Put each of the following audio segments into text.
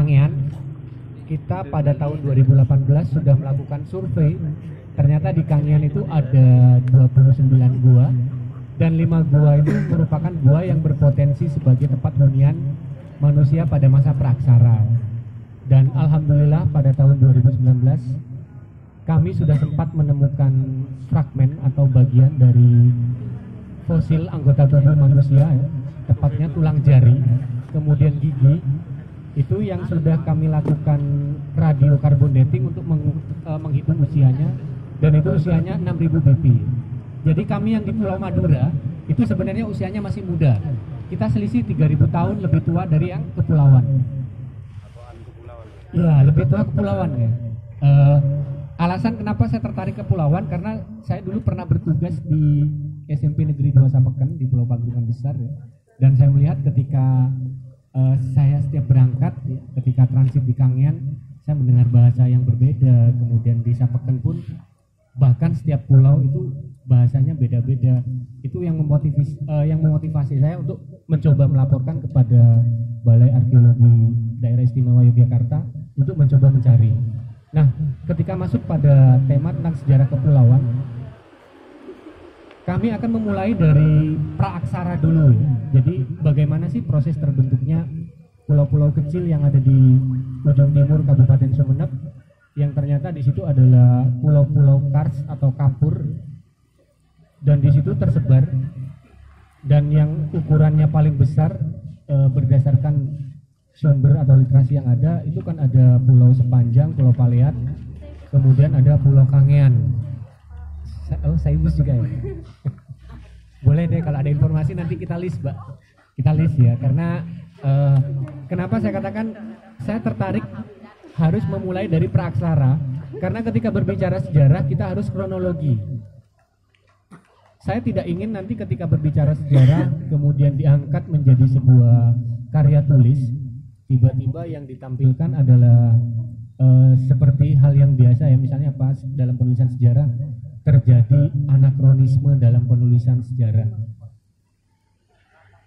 Kangean. Kita pada tahun 2018 sudah melakukan survei. Ternyata di Kangean itu ada 29 gua dan 5 gua itu merupakan gua yang berpotensi sebagai tempat hunian manusia pada masa praaksara. Dan alhamdulillah pada tahun 2019 kami sudah sempat menemukan fragmen atau bagian dari fosil anggota tubuh manusia, tepatnya tulang jari, kemudian gigi. Itu yang sudah kami lakukan radiokarbon dating untuk menghitung usianya, dan itu usianya 6000 BP. Jadi kami yang di Pulau Madura itu sebenarnya usianya masih muda. Kita selisih 3000 tahun lebih tua dari yang kepulauan. Iya, lebih tua kepulauan ya. Alasan kenapa saya tertarik kepulauan karena saya dulu pernah bertugas di SMP Negeri 2 Sapeken di Pulau Pagurukan Besar ya. Dan saya melihat ketika saya setiap berangkat ya, ketika transit di Kangean, saya mendengar bahasa yang berbeda. Kemudian di Sapeken pun bahkan setiap pulau itu bahasanya beda-beda. Itu yang memotivasi saya untuk mencoba melaporkan kepada Balai Arkeologi Daerah Istimewa Yogyakarta untuk mencoba mencari. Nah, ketika masuk pada tema tentang sejarah kepulauan, kami akan memulai dari praaksara dulu ya. Jadi bagaimana sih proses terbentuknya pulau-pulau kecil yang ada di ujung timur Kabupaten Sumeneb, yang ternyata di situ adalah pulau-pulau kars atau kapur, dan di situ tersebar, dan yang ukurannya paling besar berdasarkan sumber atau literasi yang ada itu kan ada Pulau Sepanjang, Pulau Paleat, kemudian ada Pulau Kangean. Saya bus juga ya. Boleh deh kalau ada informasi nanti kita list, Mbak. Kita list ya, karena kenapa saya katakan saya tertarik harus memulai dari praaksara, karena ketika berbicara sejarah kita harus kronologi. Saya tidak ingin nanti ketika berbicara sejarah kemudian diangkat menjadi sebuah karya tulis, tiba-tiba yang ditampilkan adalah seperti hal yang biasa ya, misalnya pas dalam penulisan sejarah terjadi anakronisme dalam penulisan sejarah.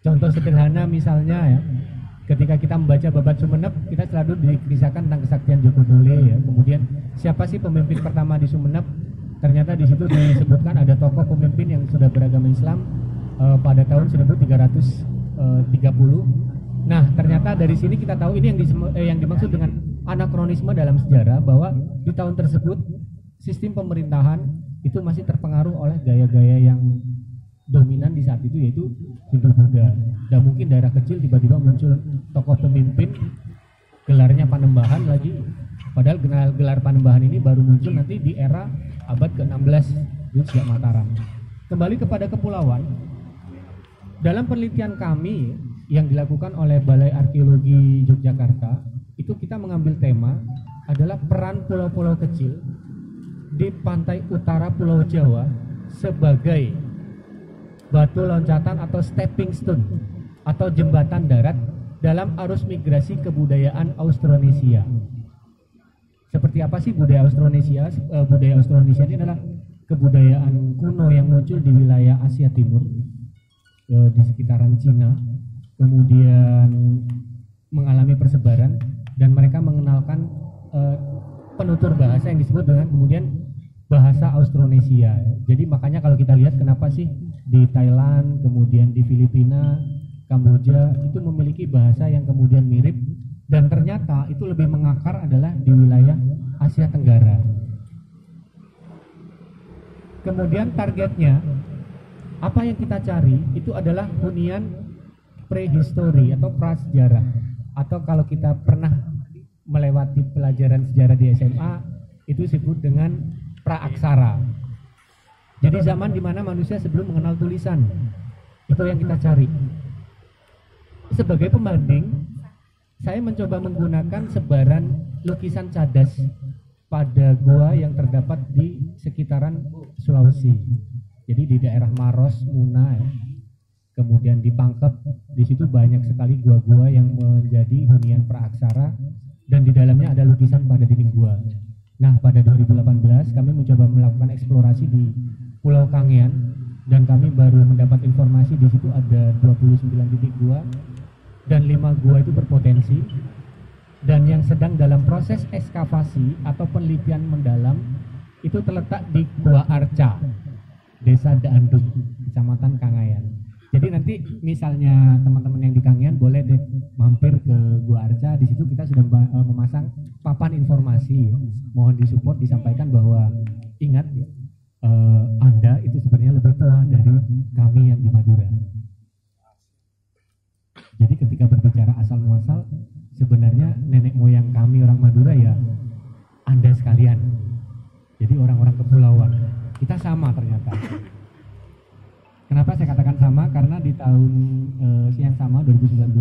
Contoh sederhana misalnya ya, ketika kita membaca Babat Sumeneb, kita selalu dikisahkan tentang kesaktian Joko Dole ya. Kemudian siapa sih pemimpin pertama di Sumeneb? Ternyata di situ disebutkan ada tokoh pemimpin yang sudah beragama Islam pada tahun 1330. Nah, ternyata dari sini kita tahu ini yang dimaksud dengan anakronisme dalam sejarah, bahwa di tahun tersebut sistem pemerintahan itu masih terpengaruh oleh gaya-gaya yang dominan di saat itu, yaitu Hindu-Buddha. Dan mungkin daerah kecil tiba-tiba muncul tokoh pemimpin, gelarnya Panembahan lagi, padahal gelar Panembahan ini baru muncul nanti di era abad ke-16 di Siak Mataram. Kembali kepada kepulauan, dalam penelitian kami yang dilakukan oleh Balai Arkeologi Yogyakarta, itu kita mengambil tema adalah peran pulau-pulau kecil di pantai utara Pulau Jawa sebagai batu loncatan atau stepping stone atau jembatan darat dalam arus migrasi kebudayaan Austronesia. Seperti apa sih budaya Austronesia? Budaya Austronesia ini adalah kebudayaan kuno yang muncul di wilayah Asia Timur, di sekitaran Cina, kemudian mengalami persebaran, dan mereka mengenalkan penutur bahasa yang disebut dengan kemudian bahasa Austronesia. Jadi makanya kalau kita lihat kenapa sih di Thailand, kemudian di Filipina, Kamboja itu memiliki bahasa yang kemudian mirip, dan ternyata itu lebih mengakar adalah di wilayah Asia Tenggara. Kemudian targetnya apa yang kita cari itu adalah hunian prehistori atau prasejarah, atau kalau kita pernah melewati pelajaran sejarah di SMA itu disebut dengan praaksara. Jadi zaman di mana manusia sebelum mengenal tulisan, itu yang kita cari. Sebagai pembanding, saya mencoba menggunakan sebaran lukisan cadas pada gua yang terdapat di sekitaran Sulawesi. Jadi di daerah Maros, Muna, ya. Kemudian di Pangkep, di situ banyak sekali gua-gua yang menjadi hunian praaksara, dan di dalamnya ada lukisan pada dinding gua. Nah, pada 2018 kami mencoba melakukan eksplorasi di Pulau Kangean, dan kami baru mendapat informasi di situ ada 29 titik gua, dan 5 gua itu berpotensi. dan yang sedang dalam proses ekskavasi atau penelitian mendalam itu terletak di Gua Arca, Desa Daandung, Kecamatan Kangayan. Jadi nanti misalnya teman-teman yang di Kangean boleh deh mampir ke Gua Arca. Di situ kita sudah memasang papan informasi. Mohon disupport, disampaikan bahwa ingat ya, Anda itu sebenarnya lebih tua dari kami yang di Madura. Jadi ketika berbicara asal muasal, sebenarnya nenek moyang kami orang Madura ya Anda sekalian. Jadi orang-orang kepulauan. Kita sama ternyata. Kenapa saya katakan sama? Karena di tahun yang sama 2019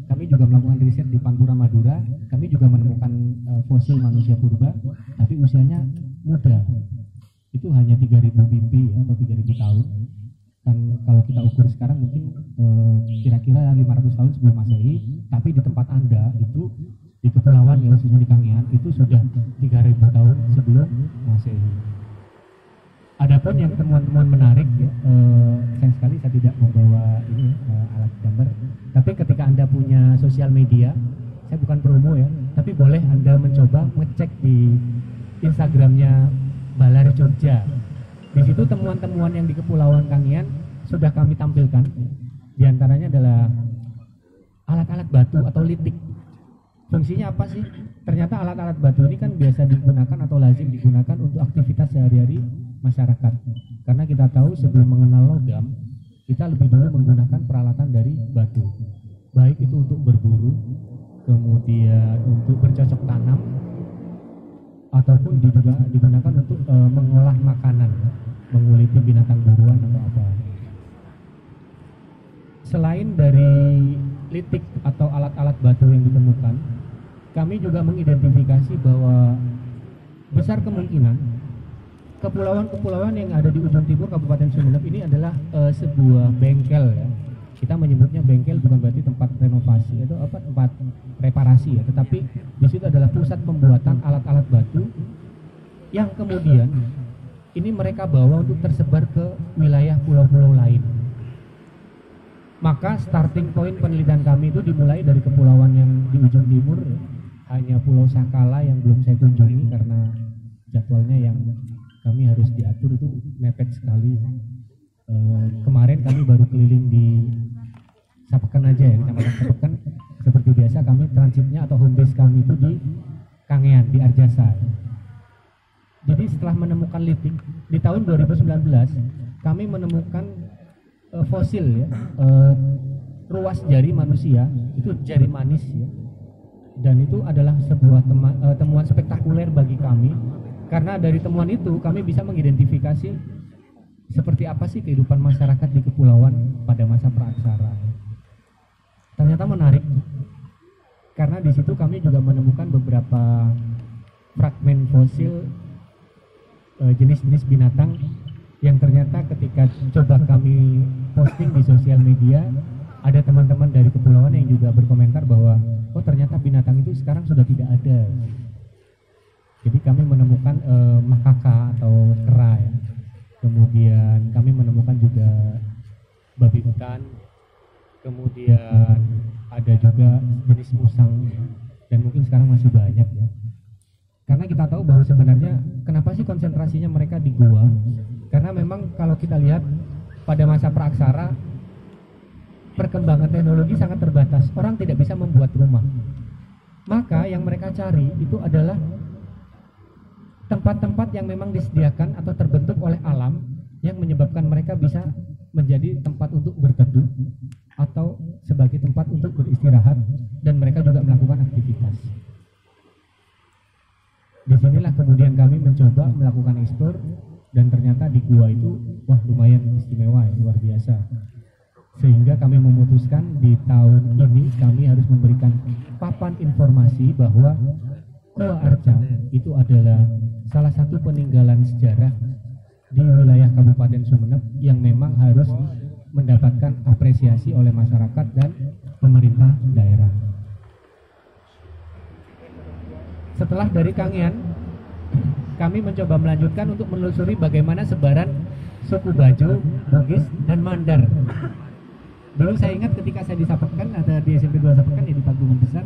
kami juga melakukan riset di Pantura Madura. Kami juga menemukan fosil manusia purba, tapi usianya muda. Itu hanya 3.000 BP atau 3.000 tahun. Dan kalau kita ukur sekarang mungkin kira-kira 500 tahun sebelum Masehi, tapi di tempat Anda itu di kepulauan ya, khususnya di Kangean itu sudah 3.000 tahun sebelum Masehi. Adapun yang temuan-temuan menarik ya, sayang sekali saya tidak membawa ini alat gambar. Tapi ketika Anda punya sosial media, saya bukan promo ya, tapi boleh Anda mencoba ngecek di Instagramnya Balar Jogja. Di situ temuan-temuan yang di Kepulauan Kangean sudah kami tampilkan. Di antaranya adalah alat-alat batu atau litik. Fungsinya apa sih? Ternyata alat-alat batu ini kan biasa digunakan atau lazim digunakan untuk aktivitas sehari-hari masyarakat. Karena kita tahu sebelum mengenal logam, kita lebih dulu menggunakan peralatan dari batu. Baik itu untuk berburu, kemudian untuk bercocok tanam, ataupun juga digunakan untuk mengolah makanan, menguliti binatang buruan atau apa. Selain dari litik atau alat-alat batu yang ditemukan, kami juga mengidentifikasi bahwa besar kemungkinan kepulauan-kepulauan yang ada di ujung timur Kabupaten Sumeneb ini adalah sebuah bengkel ya. Kita menyebutnya bengkel bukan berarti tempat renovasi atau apa, tempat reparasi ya, tetapi di situ adalah pusat pembuatan alat-alat batu yang kemudian ini mereka bawa untuk tersebar ke wilayah pulau-pulau lain. Maka starting point penelitian kami itu dimulai dari kepulauan yang di ujung timur, hanya Pulau Sakala yang belum saya kunjungi karena jadwalnya yang kami harus diatur itu mepet sekali. Kemarin kami baru keliling di Sapeken aja ya, Kecamatan Sapeken. Seperti biasa kami transitnya atau home base kami itu di Kangean, di Arjasa. Jadi setelah menemukan litik di tahun 2019 kami menemukan fosil ya, ruas jari manusia, itu jari manis ya. Dan itu adalah sebuah temuan spektakuler bagi kami, karena dari temuan itu kami bisa mengidentifikasi seperti apa sih kehidupan masyarakat di kepulauan pada masa praaksara. Ternyata menarik, karena di situ kami juga menemukan beberapa fragmen fosil jenis-jenis binatang yang ternyata ketika coba kami posting di sosial media, ada teman-teman dari kepulauan yang juga berkomentar bahwa oh ternyata binatang itu sekarang sudah tidak ada. Jadi kami menemukan makaka atau kera ya. Kemudian kami menemukan juga babi hutan. Kemudian ada juga jenis musang dan mungkin sekarang masih banyak ya. Karena kita tahu bahwa sebenarnya kenapa sih konsentrasinya mereka di gua? Karena memang kalau kita lihat pada masa praaksara perkembangan teknologi sangat terbatas. Orang tidak bisa membuat rumah. Maka yang mereka cari itu adalah tempat-tempat yang memang disediakan atau terbentuk oleh alam yang menyebabkan mereka bisa menjadi tempat untuk berteduh atau sebagai tempat untuk beristirahat, dan mereka juga melakukan aktivitas. Disinilah kemudian kami mencoba melakukan eksplor, dan ternyata di gua itu wah lumayan istimewa ya, luar biasa. Sehingga kami memutuskan di tahun ini kami harus memberikan papan informasi bahwa Gua Arca itu adalah salah satu peninggalan sejarah di wilayah Kabupaten Sumeneb yang memang harus mendapatkan apresiasi oleh masyarakat dan pemerintah daerah. Setelah dari Kangean, kami mencoba melanjutkan untuk menelusuri bagaimana sebaran suku Bajo, Bugis, dan Mandar. Dulu saya ingat ketika saya di Sapeken, ada di SMP 2 Sapeken ya, di Pagungan Besar,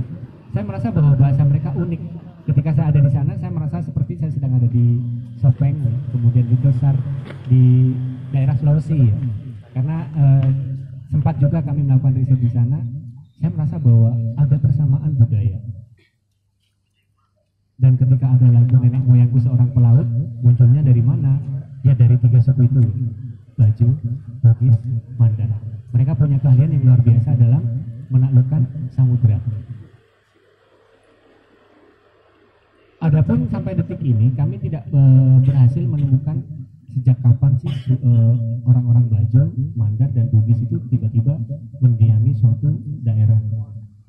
saya merasa bahwa bahasa mereka unik. Ketika saya ada di sana, saya merasa seperti saya sedang ada di Sopeng, ya. Kemudian di Tosar, di daerah Sulawesi, ya. Karena sempat juga kami melakukan riset di sana, saya merasa bahwa ada persamaan budaya. Dan ketika ada lagu nenek moyangku seorang pelaut, munculnya dari mana? Ya dari 3 suku itu, Bajo, Bugis, Mandar. Mereka punya keahlian yang luar biasa dalam menaklukkan samudera. Adapun sampai detik ini kami tidak berhasil menemukan sejak kapan sih orang-orang Bajo, Mandar, dan Bugis itu tiba-tiba mendiami suatu daerah.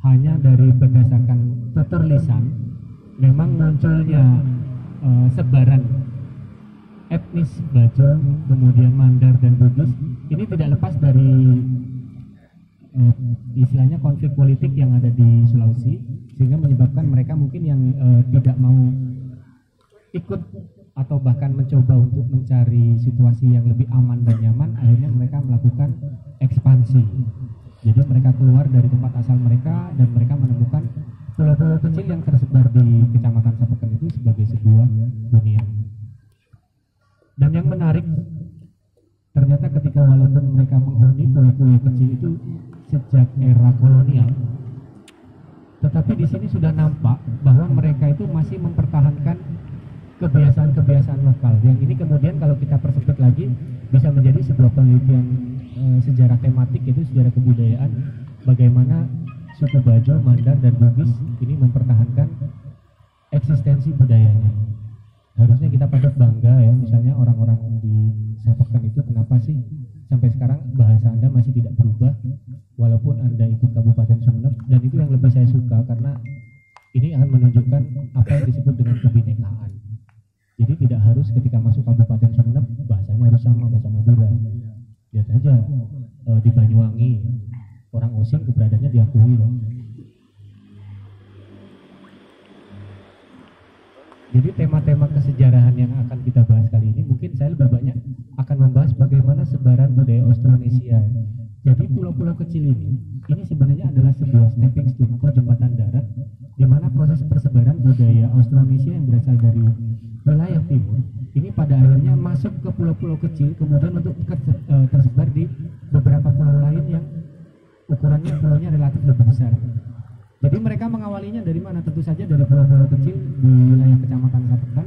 Hanya dari berdasarkan tutur lisan, memang munculnya sebaran etnis Bajo, kemudian Mandar dan Bugis ini tidak lepas dari istilahnya konflik politik yang ada di Sulawesi, sehingga menyebabkan mereka mungkin yang tidak mau ikut atau bahkan mencoba untuk mencari situasi yang lebih aman dan nyaman, akhirnya mereka melakukan ekspansi. Jadi mereka keluar dari tempat asal mereka dan mereka menemukan pulau-pulau kecil yang tersebar di Kecamatan Sapekan itu sebagai sebuah hunian. Dan yang menarik, ternyata ketika walaupun mereka menghuni pulau-pulau kecil itu sejak era kolonial, tetapi di sini sudah nampak bahwa mereka itu masih mempertahankan kebiasaan-kebiasaan lokal. Yang ini kemudian kalau kita persempit lagi bisa menjadi sebuah penelitian sejarah tematik, yaitu sejarah kebudayaan, bagaimana suku Bajo, Mandar, dan Bugis ini mempertahankan eksistensi budayanya. Harusnya kita patut bangga ya, misalnya orang-orang di Sapekan itu kenapa sih sampai sekarang bahasa Anda masih tidak berubah walaupun Anda ikut Kabupaten Sumeneb, dan itu yang lebih saya suka karena ini akan menunjukkan apa yang disebut dengan kebinekaan. Jadi tidak harus ketika masuk Kabupaten Sumeneb bahasanya harus sama bahasa Madura. Lihat aja di Banyuwangi orang Osing keberadaannya diakui loh. Jadi tema-tema kesejarahan yang akan kita bahas kali ini mungkin saya lebih banyak akan membahas bagaimana sebaran budaya Austronesia. Jadi pulau-pulau kecil ini sebenarnya adalah sebuah stepping stone atau jembatan darat di mana proses persebaran budaya Austronesia yang berasal dari wilayah timur ini pada akhirnya masuk ke pulau-pulau kecil, kemudian untuk tersebar di beberapa pulau lain yang ukurannya pulaunya relatif lebih besar. Jadi mereka mengawalinya dari mana? Tentu saja dari pulau-pulau kecil di wilayah Kecamatan Sapekan,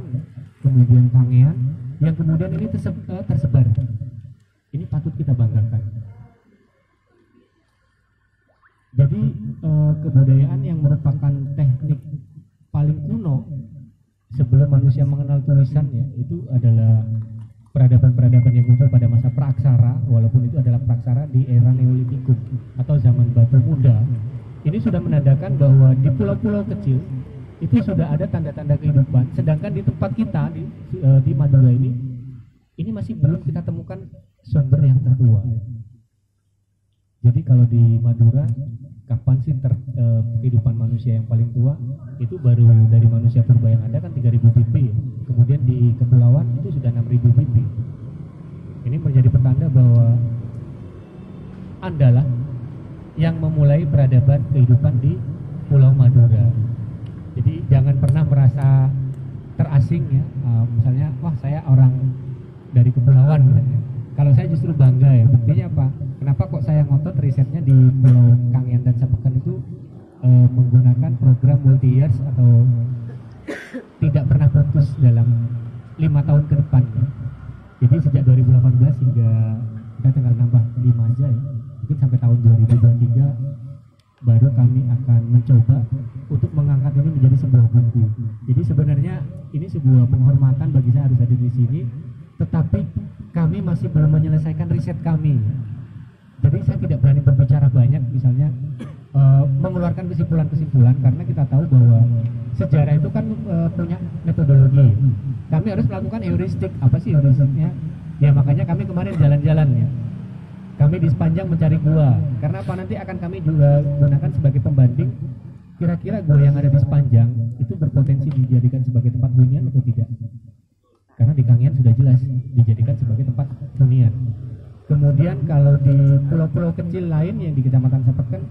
kemudian Kangean, yang kemudian ini tersebar. Ini patut kita banggakan. Jadi kebudayaan yang merupakan teknik paling kuno sebelum manusia mengenal tulisan ya, itu adalah peradaban-peradaban yang muncul pada masa Praksara, walaupun itu adalah Praksara di era Neolitikum atau zaman Batu Muda. Ini sudah menandakan bahwa di pulau-pulau kecil itu sudah ada tanda-tanda kehidupan, sedangkan di tempat kita di Madura ini masih belum kita temukan sumber yang tertua. Jadi kalau di Madura, kapan sih kehidupan manusia yang paling tua? Itu baru dari manusia purba yang ada kan 3000 BP. Kemudian di kepulauan itu sudah 6000 BP. Ini menjadi pertanda bahwa Andalah yang memulai peradaban kehidupan di Pulau Madura. Jadi jangan pernah merasa terasing ya, misalnya wah saya orang dari kepulauan misalnya. Kalau saya justru bangga ya, buktinya apa? Kenapa kok saya ngotot risetnya di Pulau Kangean dan Sapekan itu menggunakan program multi years atau tidak pernah putus dalam 5 tahun ke depan ya. Jadi sejak 2018 hingga kita tinggal nambah 5 aja ya, mungkin sampai tahun 2023 baru kami akan mencoba untuk mengangkat ini menjadi sebuah buku. Jadi sebenarnya ini sebuah penghormatan bagi saya harus ada di sini, tetapi kami masih belum menyelesaikan riset kami. Jadi saya tidak berani berbicara banyak, misalnya mengeluarkan kesimpulan-kesimpulan, karena kita tahu bahwa sejarah itu kan punya metodologi. Kami harus melakukan heuristik. Apa sih heuristiknya? Ya makanya kami kemarin jalan-jalan ya. Kami di sepanjang mencari gua, karena apa, nanti akan kami juga gunakan sebagai pembanding kira-kira gua yang ada di sepanjang itu berpotensi dijadikan sebagai tempat hunian atau tidak. Karena di Kangean sudah jelas dijadikan sebagai tempat hunian. Kemudian kalau di pulau-pulau kecil lain yang di Kecamatan Sapekan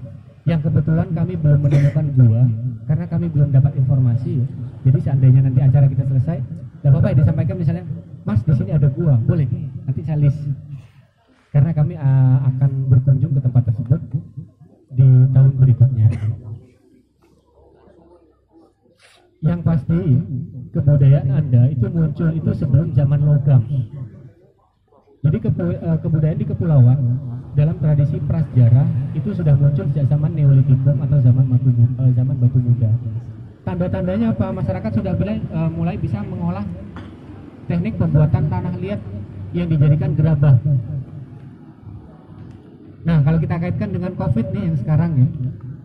yang kebetulan kami belum menemukan gua karena kami belum dapat informasi ya. Jadi seandainya nanti acara kita selesai, tidak apa-apa ya disampaikan misalnya, Mas di sini ada gua, boleh nanti saya list. Karena kami akan berkunjung ke tempat tersebut di tahun berikutnya. Yang pasti kebudayaan Anda itu muncul itu sebelum zaman logam. Jadi kebudayaan di kepulauan dalam tradisi prasejarah itu sudah muncul sejak zaman Neolitikum atau zaman batu muda. Tanda-tandanya apa? Masyarakat sudah mulai bisa mengolah teknik pembuatan tanah liat yang dijadikan gerabah. Nah, kalau kita kaitkan dengan COVID nih yang sekarang ya,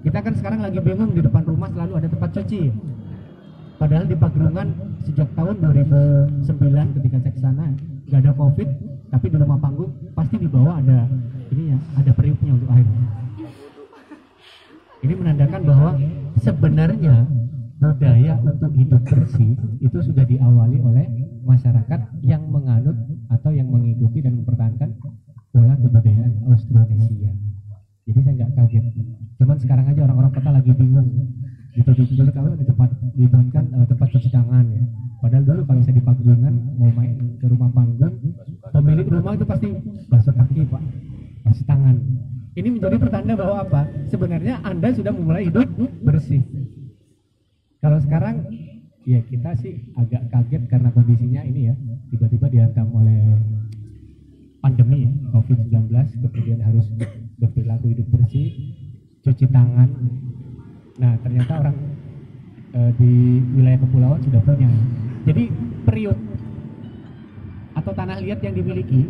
kita kan sekarang lagi bingung di depan rumah selalu ada tempat cuci. Padahal di Pagerungan sejak tahun 2009 ketika saya ke sana nggak ada COVID, tapi di rumah panggung pasti di bawah ada ini ya, ada periuknya untuk air. Ini menandakan bahwa sebenarnya budaya untuk hidup bersih itu sudah diawali oleh masyarakat yang menganut atau yang mengikuti dan mempertahankan pola kebudayaan Austronesia. Jadi saya nggak kaget. Cuman sekarang aja orang-orang kota lagi bingung. Ditutup kalau di tempat dibangunkan tempat cuci tangan ya. Padahal dulu kalau saya di Pagerungan mau main ke rumah panggung, pemilik rumah itu pasti basuh kaki Pak, basuh tangan. Ini menjadi pertanda bahwa apa? Sebenarnya Anda sudah memulai hidup bersih. Kalau sekarang ya kita sih agak kaget karena kondisinya ini ya, tiba-tiba dihantam oleh pandemi ya, COVID-19, kemudian harus berperilaku hidup bersih, cuci tangan. Nah ternyata orang di wilayah kepulauan sudah punya. Jadi periuk atau tanah liat yang dimiliki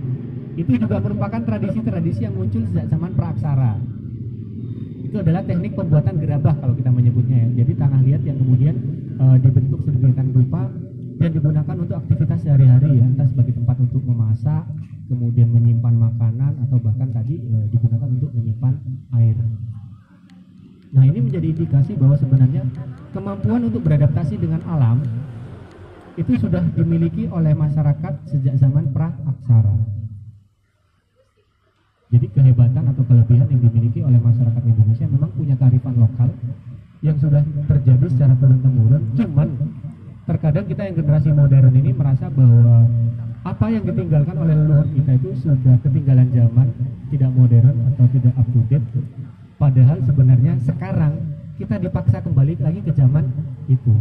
itu juga merupakan tradisi-tradisi yang muncul sejak zaman praaksara. Itu adalah teknik pembuatan gerabah kalau kita menyebutnya ya. Jadi tanah liat yang kemudian dibentuk sedemikian rupa dan digunakan untuk aktivitas sehari-hari ya, entah sebagai tempat untuk memasak, kemudian menyimpan makanan atau bahkan tadi digunakan untuk menyimpan air. Nah ini menjadi indikasi bahwa sebenarnya kemampuan untuk beradaptasi dengan alam itu sudah dimiliki oleh masyarakat sejak zaman praaksara. Jadi kehebatan atau kelebihan yang dimiliki oleh masyarakat Indonesia memang punya kearifan lokal yang sudah terjadi secara turun-temurun. Cuman terkadang kita yang generasi modern ini merasa bahwa apa yang ditinggalkan oleh leluhur kita itu sudah ketinggalan zaman, tidak modern atau tidak up to date. Padahal sebenarnya sekarang kita dipaksa kembali lagi ke zaman itu.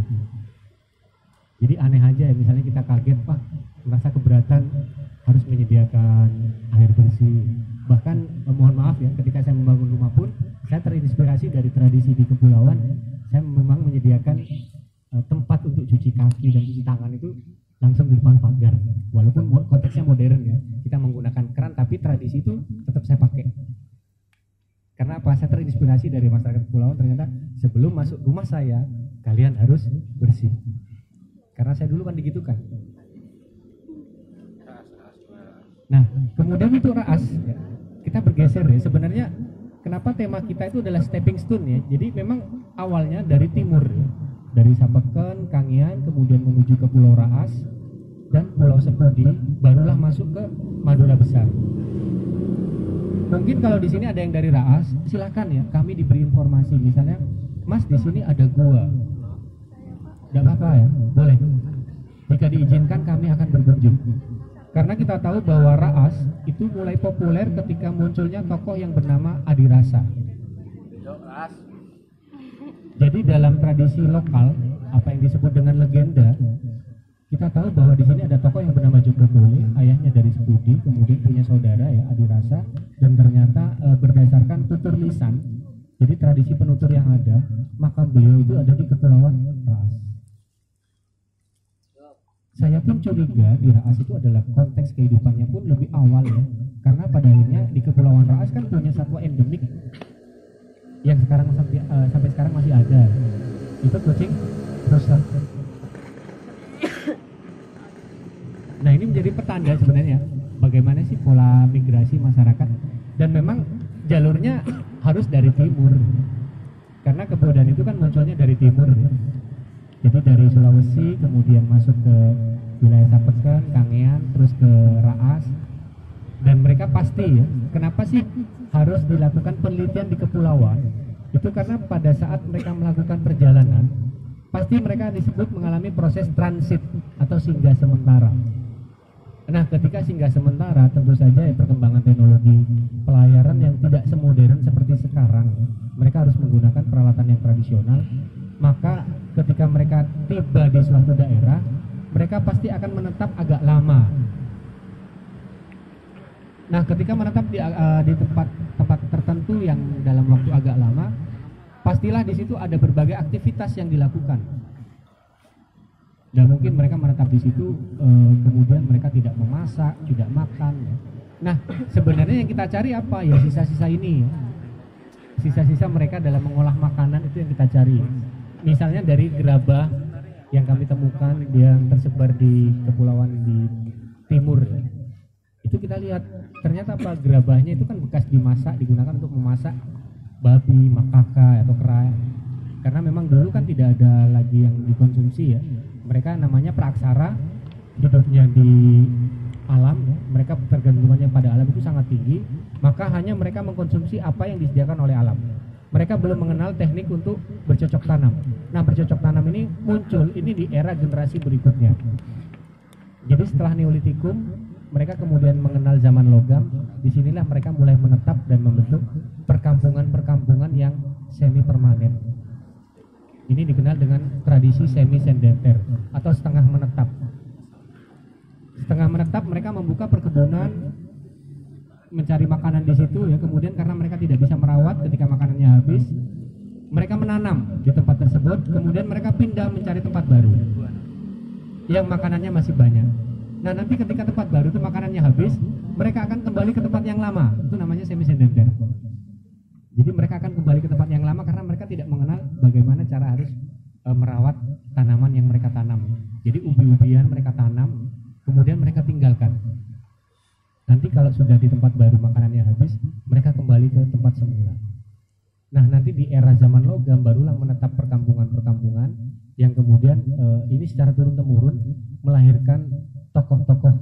Jadi aneh aja ya, misalnya kita kaget Pak, merasa keberatan harus menyediakan air bersih. Bahkan mohon maaf ya, ketika saya membangun rumah pun saya terinspirasi dari tradisi di kepulauan. Saya memang menyediakan tempat untuk cuci kaki dan cuci tangan itu langsung di depan pagar. Walaupun konteksnya modern ya, kita menggunakan keran, tapi tradisi itu tetap saya pakai. Karena apa? Saya terinspirasi dari masyarakat kepulauan. Ternyata sebelum masuk rumah saya, kalian harus bersih. Karena saya dulu kan digitukan. Nah, kemudian untuk raas, ya, kita bergeser ya. Sebenarnya kenapa tema kita itu adalah stepping stone ya. Jadi memang awalnya dari timur, ya. Dari Sapeken, Kangean, kemudian menuju ke Pulau Raas dan Pulau Sepudi, barulah masuk ke Madura Besar. Mungkin kalau di sini ada yang dari Raas, silakan ya, kami diberi informasi. Misalnya, Mas di sini ada gua. Tidak apa-apa ya, boleh. Jika diizinkan kami akan berkunjung. Karena kita tahu bahwa Raas itu mulai populer ketika munculnya tokoh yang bernama Adi Rasa. Jadi dalam tradisi lokal, apa yang disebut dengan legenda, kita tahu bahwa di sini ada tokoh yang bernama Joko Tole, ayahnya dari Sepudi, kemudian punya saudara ya Adi Rasa, dan ternyata berdasarkan tutur lisan, jadi tradisi penutur yang ada, makam beliau itu ada di Kepulauan Raas. Saya pun curiga di Raas itu adalah konteks kehidupannya pun lebih awal ya, karena pada akhirnya di Kepulauan Raas kan punya satwa endemik yang sekarang sampai sekarang masih ada. Itu kucing rusa. Nah ini menjadi petanda sebenarnya bagaimana sih pola migrasi masyarakat, dan memang jalurnya harus dari timur karena kebudayaan itu kan munculnya dari timur ya. Jadi dari Sulawesi kemudian masuk ke wilayah Sapeken, Kangean, terus ke Raas, dan mereka pasti ya, kenapa sih harus dilakukan penelitian di kepulauan? Itu karena pada saat mereka melakukan perjalanan, pasti mereka disebut mengalami proses transit atau singgah sementara. Nah, ketika singgah sementara, tentu saja perkembangan teknologi pelayaran yang tidak semodern seperti sekarang, mereka harus menggunakan peralatan yang tradisional. Maka ketika mereka tiba di suatu daerah, mereka pasti akan menetap agak lama. Nah, ketika menetap di tempat tertentu yang dalam waktu agak lama, pastilah di situ ada berbagai aktivitas yang dilakukan. Dan mungkin mereka menetap di situ, kemudian mereka tidak memasak, tidak makan. Ya. Nah, sebenarnya yang kita cari apa? Ya sisa-sisa ini. Ya. Sisa-sisa mereka dalam mengolah makanan itu yang kita cari. Misalnya dari gerabah yang kami temukan yang tersebar di kepulauan di timur. Ya. Itu kita lihat ternyata apa? Gerabahnya itu kan bekas dimasak, digunakan untuk memasak babi, makaka atau kera. Karena memang dulu kan tidak ada lagi yang dikonsumsi ya. Mereka namanya praaksara, hidupnya di alam ya. Mereka tergantungannya pada alam itu sangat tinggi, maka hanya mereka mengkonsumsi apa yang disediakan oleh alam. Mereka belum mengenal teknik untuk bercocok tanam. Nah, bercocok tanam ini muncul ini di era generasi berikutnya. Jadi setelah Neolitikum, mereka kemudian mengenal zaman logam. Disinilah mereka mulai menetap dan membentuk perkampungan-perkampungan yang semi permanen. Ini dikenal dengan tradisi semi sedenter atau setengah menetap. Setengah menetap, mereka membuka perkebunan, mencari makanan di situ ya. Kemudian karena mereka tidak bisa merawat ketika makanannya habis, mereka menanam di tempat tersebut. Kemudian mereka pindah mencari tempat baru yang makanannya masih banyak. Nah, nanti ketika tempat baru itu makanannya habis, mereka akan kembali ke tempat yang lama. Itu namanya semi sedenter. Jadi mereka akan kembali ke tempat yang lama karena mereka tidak mengenal bagaimana cara harus merawat tanaman yang mereka tanam. Jadi ubi-ubian mereka tanam, kemudian mereka tinggalkan. Nanti kalau sudah di tempat baru makanannya habis, mereka kembali ke tempat semula. Nah, nanti di era zaman logam barulah menetap perkampungan-perkampungan yang kemudian ini secara turun-temurun melahirkan tokoh-tokoh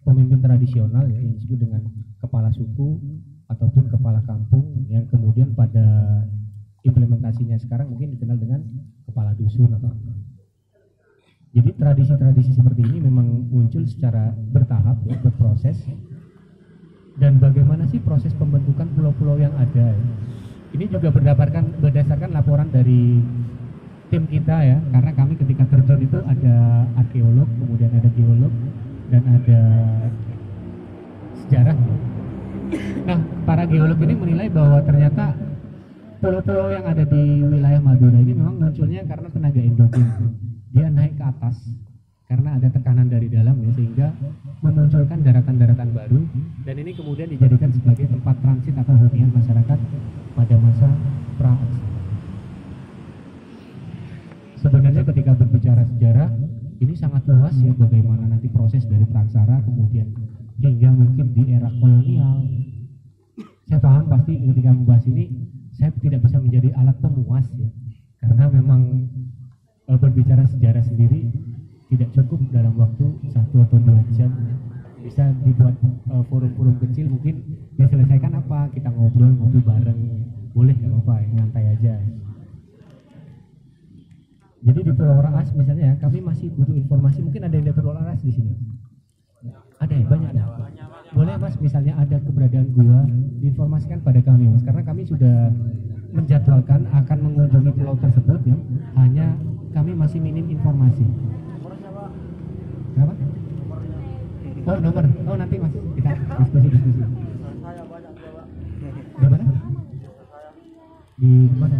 pemimpin tradisional ya, yang disebut dengan kepala suku ataupun kepala kampung yang kemudian pada implementasinya sekarang mungkin dikenal dengan kepala dusun atau apa. Jadi tradisi-tradisi seperti ini memang muncul secara bertahap ya, berproses. Dan bagaimana sih proses pembentukan pulau-pulau yang ada ya? Ini juga berdasarkan laporan dari tim kita ya, karena kami ketika terjun itu ada arkeolog, kemudian ada geolog dan ada sejarah. Nah, para geolog ini menilai bahwa ternyata pulau-pulau yang ada di wilayah Madura ini memang munculnya karena tenaga endogen. Dia naik ke atas karena ada tekanan dari dalam ya, sehingga memunculkan daratan-daratan baru, dan ini kemudian dijadikan sebagai tempat transit atau hunian masyarakat pada masa pra-aksara. Sebenarnya ketika berbicara sejarah ini sangat luas ya, bagaimana nanti proses dari praksara kemudian hingga mungkin di era kolonial. Saya paham pasti ketika membahas ini saya tidak bisa menjadi alat pemuas ya, karena memang berbicara sejarah sendiri tidak cukup dalam waktu 1 atau 2 jam. Bisa dibuat forum-forum kecil, mungkin diselesaikan apa, kita ngobrol bareng, boleh nggak apa-apa ya, nyantai aja. Jadi di Pulau Raas misalnya ya, kami masih butuh informasi. Mungkin ada yang dari Pulau Raas di sini? Ada ya, banyak ya. Boleh Mas, misalnya ada keberadaan gua, diinformasikan pada kami Mas, karena kami sudah menjadwalkan akan mengunjungi pulau tersebut ya. Hanya kami masih minim informasi. Kenapa? Oh, nomor. Oh, nanti Mas kita diskusi. Di mana? Di mana?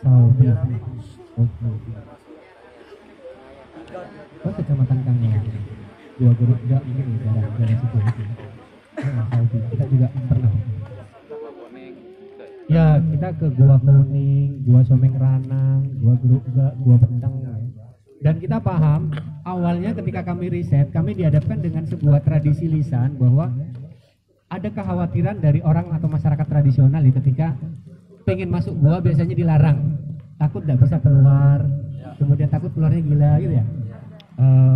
Saudi. Oh, kecamatan Kangnya. Gua Geruk enggak ini daerah situ. Saudi. Kita juga pernah. Ya, kita ke Gua Kuning, Gua Someng Ranang, Gua Geruk enggak, Gua Bentang. Dan kita paham, awalnya ketika kami riset, kami dihadapkan dengan sebuah tradisi lisan bahwa ada kekhawatiran dari orang atau masyarakat tradisional ya, ketika pengen masuk gua biasanya dilarang, takut tidak bisa keluar, kemudian takut keluarnya gila gitu ya.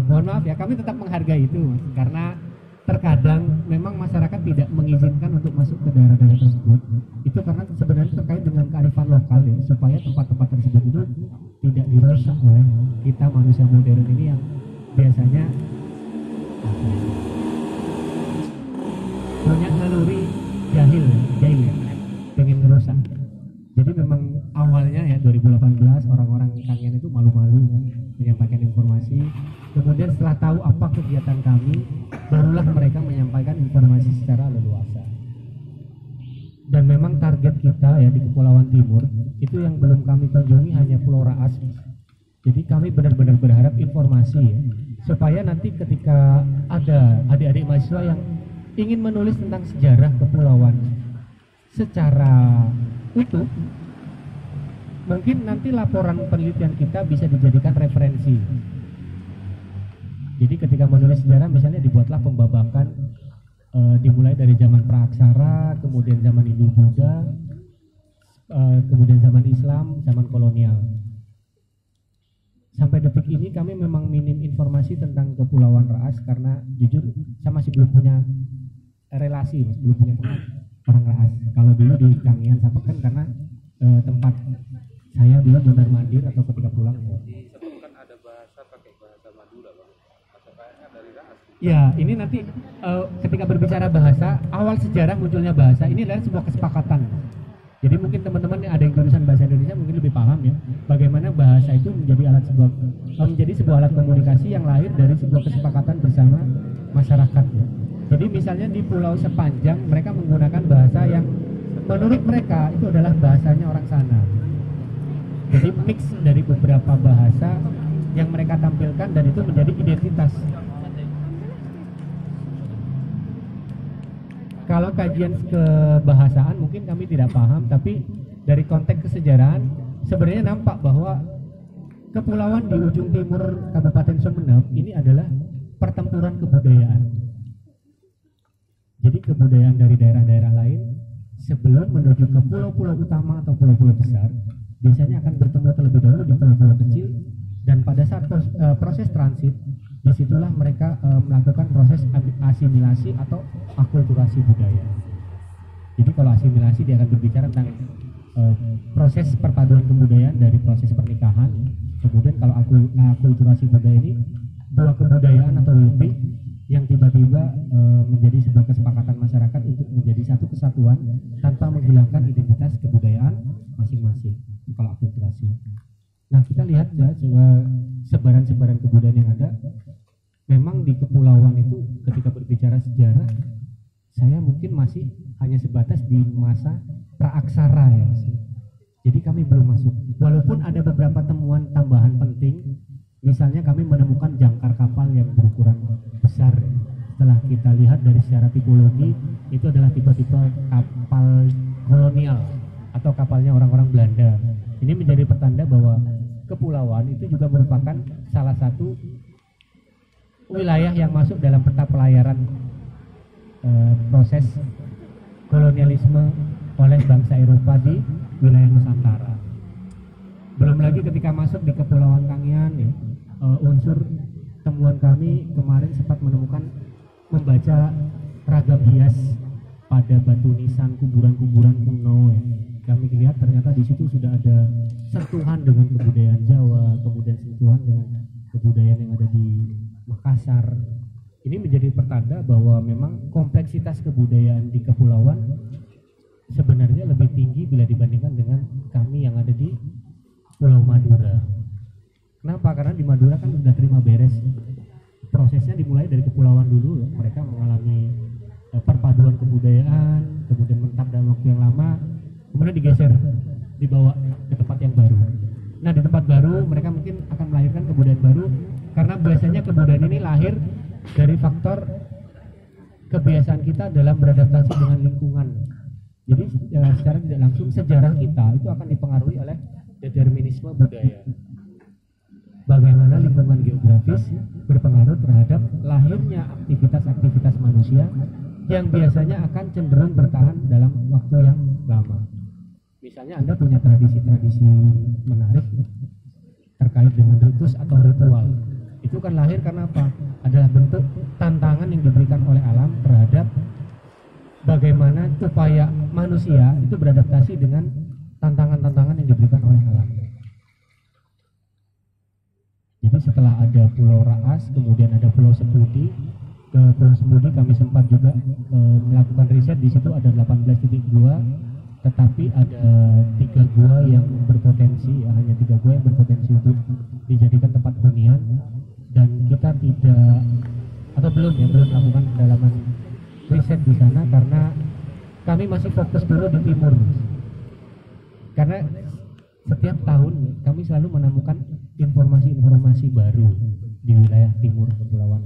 Mohon maaf ya, kami tetap menghargai itu, karena terkadang memang masyarakat tidak mengizinkan untuk masuk ke daerah-daerah tersebut. Itu karena sebenarnya terkait dengan kearifan lokal ya, supaya tempat-tempat tersebut itu tidak dirusak oleh kita manusia modern ini yang biasanya punya naluri jahil ya, pengen ngerusak. Jadi memang awalnya ya 2018 orang-orang Kangen itu malu-malu menyampaikan informasi. Kemudian setelah tahu apa kegiatan kami, barulah mereka menyampaikan informasi secara leluasa. Dan memang target kita ya di Kepulauan Timur itu yang belum kami kunjungi hanya Pulau Raas. Jadi kami benar-benar berharap informasi ya, supaya nanti ketika ada adik-adik mahasiswa yang ingin menulis tentang sejarah kepulauan secara utuh, mungkin nanti laporan penelitian kita bisa dijadikan referensi. Jadi ketika menulis sejarah misalnya dibuatlah pembabakan dimulai dari zaman praaksara, kemudian zaman Hindu-Buddha, kemudian zaman Islam, zaman kolonial. Sampai detik ini kami memang minim informasi tentang Kepulauan Raas karena jujur saya masih belum punya relasi, belum punya teman orang Raas. Kalau dulu di Kangean Sapekan karena tempat saya dulu mondar mandir atau ketika pulang. Disebutkan ada bahasa pakai bahasa Madura, Bang. Bahasa dari Raas. Ya, ini nanti ketika berbicara bahasa, awal sejarah munculnya bahasa ini adalah sebuah kesepakatan. Jadi mungkin teman-teman yang ada yang jurusan bahasa Indonesia mungkin lebih paham ya, bagaimana bahasa itu menjadi sebuah alat komunikasi yang lahir dari sebuah kesepakatan bersama masyarakat ya. Jadi misalnya di Pulau Sepanjang mereka menggunakan bahasa yang menurut mereka itu adalah bahasanya orang sana. Jadi mix dari beberapa bahasa yang mereka tampilkan dan itu menjadi identitas. Kalau kajian kebahasaan mungkin kami tidak paham, tapi dari konteks kesejarahan sebenarnya nampak bahwa kepulauan di ujung timur Kabupaten Sumeneb ini adalah pertempuran kebudayaan. Jadi kebudayaan dari daerah-daerah lain sebelum menuju ke pulau-pulau utama atau pulau-pulau besar biasanya akan bertemu terlebih dahulu di pulau-pulau kecil, dan pada saat proses transit disitulah mereka melakukan proses asimilasi atau akulturasi budaya. Jadi kalau asimilasi dia akan berbicara tentang proses perpaduan kebudayaan dari proses pernikahan. Kemudian kalau akulturasi budaya ini dua kebudayaan atau lebih yang tiba-tiba menjadi sebuah kesepakatan masyarakat untuk menjadi satu kesatuan tanpa menghilangkan identitas kebudayaan masing-masing. Kalau akulturasi. Nah kita lihat ya sebaran-sebaran kebudayaan yang ada. Memang di kepulauan itu ketika berbicara sejarah, saya mungkin masih hanya sebatas di masa praaksara ya. Jadi kami belum masuk. Walaupun ada beberapa temuan tambahan penting, misalnya kami menemukan jangkar kapal yang berukuran besar. Setelah kita lihat dari secara tipologi, itu adalah tipe-tipe kapal kolonial atau kapalnya orang-orang Belanda. Ini menjadi pertanda bahwa kepulauan itu juga merupakan salah satu wilayah yang masuk dalam peta pelayaran proses kolonialisme oleh bangsa Eropa di wilayah Nusantara. Belum lagi ketika masuk di Kepulauan Kangean ya, unsur temuan kami kemarin sempat menemukan membaca ragam hias pada batu nisan kuburan-kuburan kuno ya. Kami lihat ternyata di situ sudah ada sentuhan dengan kebudayaan Jawa, kemudian sentuhan dengan kebudayaan yang ada di Makassar. Ini menjadi pertanda bahwa memang kompleksitas kebudayaan di kepulauan sebenarnya lebih tinggi bila dibandingkan dengan kami yang ada di Pulau Madura. Kenapa? Karena di Madura kan sudah terima beres. Prosesnya dimulai dari kepulauan dulu, mereka mengalami perpaduan kebudayaan, kemudian menetap dalam waktu yang lama, kemudian digeser, dibawa ke tempat yang baru. Nah di tempat baru mereka mungkin akan melahirkan kebudayaan baru, karena biasanya kebudayaan ini lahir dari faktor kebiasaan kita dalam beradaptasi dengan lingkungan. Jadi secara tidak langsung sejarah kita itu akan dipengaruhi oleh determinisme budaya. Bagaimana lingkungan geografis berpengaruh terhadap lahirnya aktivitas-aktivitas manusia yang biasanya akan cenderung bertahan dalam waktu yang lama. Misalnya Anda punya tradisi-tradisi menarik terkait dengan ritus atau ritual, itu itu kan lahir karena apa? Adalah bentuk tantangan yang diberikan oleh alam terhadap bagaimana upaya manusia itu beradaptasi dengan tantangan-tantangan yang diberikan oleh alam. Jadi setelah ada Pulau Raas, kemudian ada Pulau Sepudi. Ke Pulau Sepudi kami sempat juga melakukan riset. Di situ ada 18 titik gua, tetapi ada 3 gua yang berpotensi, ya, hanya 3 gua yang berpotensi untuk dijadikan tempat hunian. Dan kita tidak atau belum melakukan pendalaman riset di sana karena kami masih fokus dulu di timur. Karena setiap tahun kami selalu menemukan informasi-informasi baru di wilayah timur kepulauan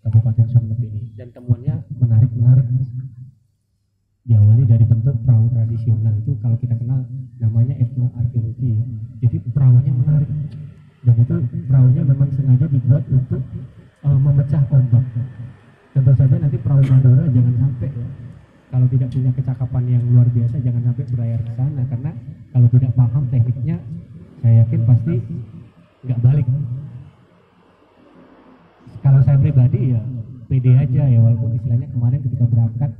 Kabupaten Sumeneb ini, dan temuannya menarik. Diawali dari bentuk perahu tradisional, itu kalau kita kenal namanya etnoarkeologi. Jadi perahunya menarik, dan itu perahunya memang sengaja dibuat untuk memecah ombak. Tentu saja nanti perahu Madura jangan sampai, ya, kalau tidak punya kecakapan yang luar biasa, jangan sampai berlayar ke sana, karena kalau tidak paham tekniknya, saya yakin pasti nggak balik. Kalau saya pribadi ya pede aja ya, walaupun istilahnya kemarin ketika berangkat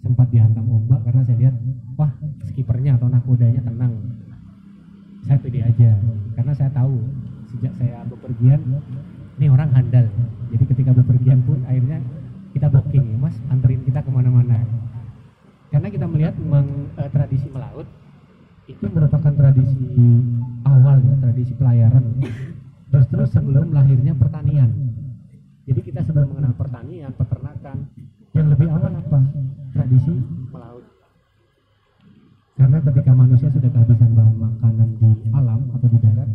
sempat dihantam ombak karena saya lihat wah skipernya atau nakodanya tenang. Saya pede aja karena saya tahu sejak saya bepergian ini orang handal. Jadi ketika bepergian pun akhirnya kita booking, Mas anterin kita kemana-mana. Karena kita melihat memang tradisi melaut itu merupakan tradisi awal ya, tradisi pelayaran. Terus sebelum lahirnya pertanian. Jadi kita sebelum mengenal pertanian, peternakan, yang lebih awal apa? Tradisi melaut. Karena ketika manusia sudah kehabisan bahan makanan di alam atau di darat,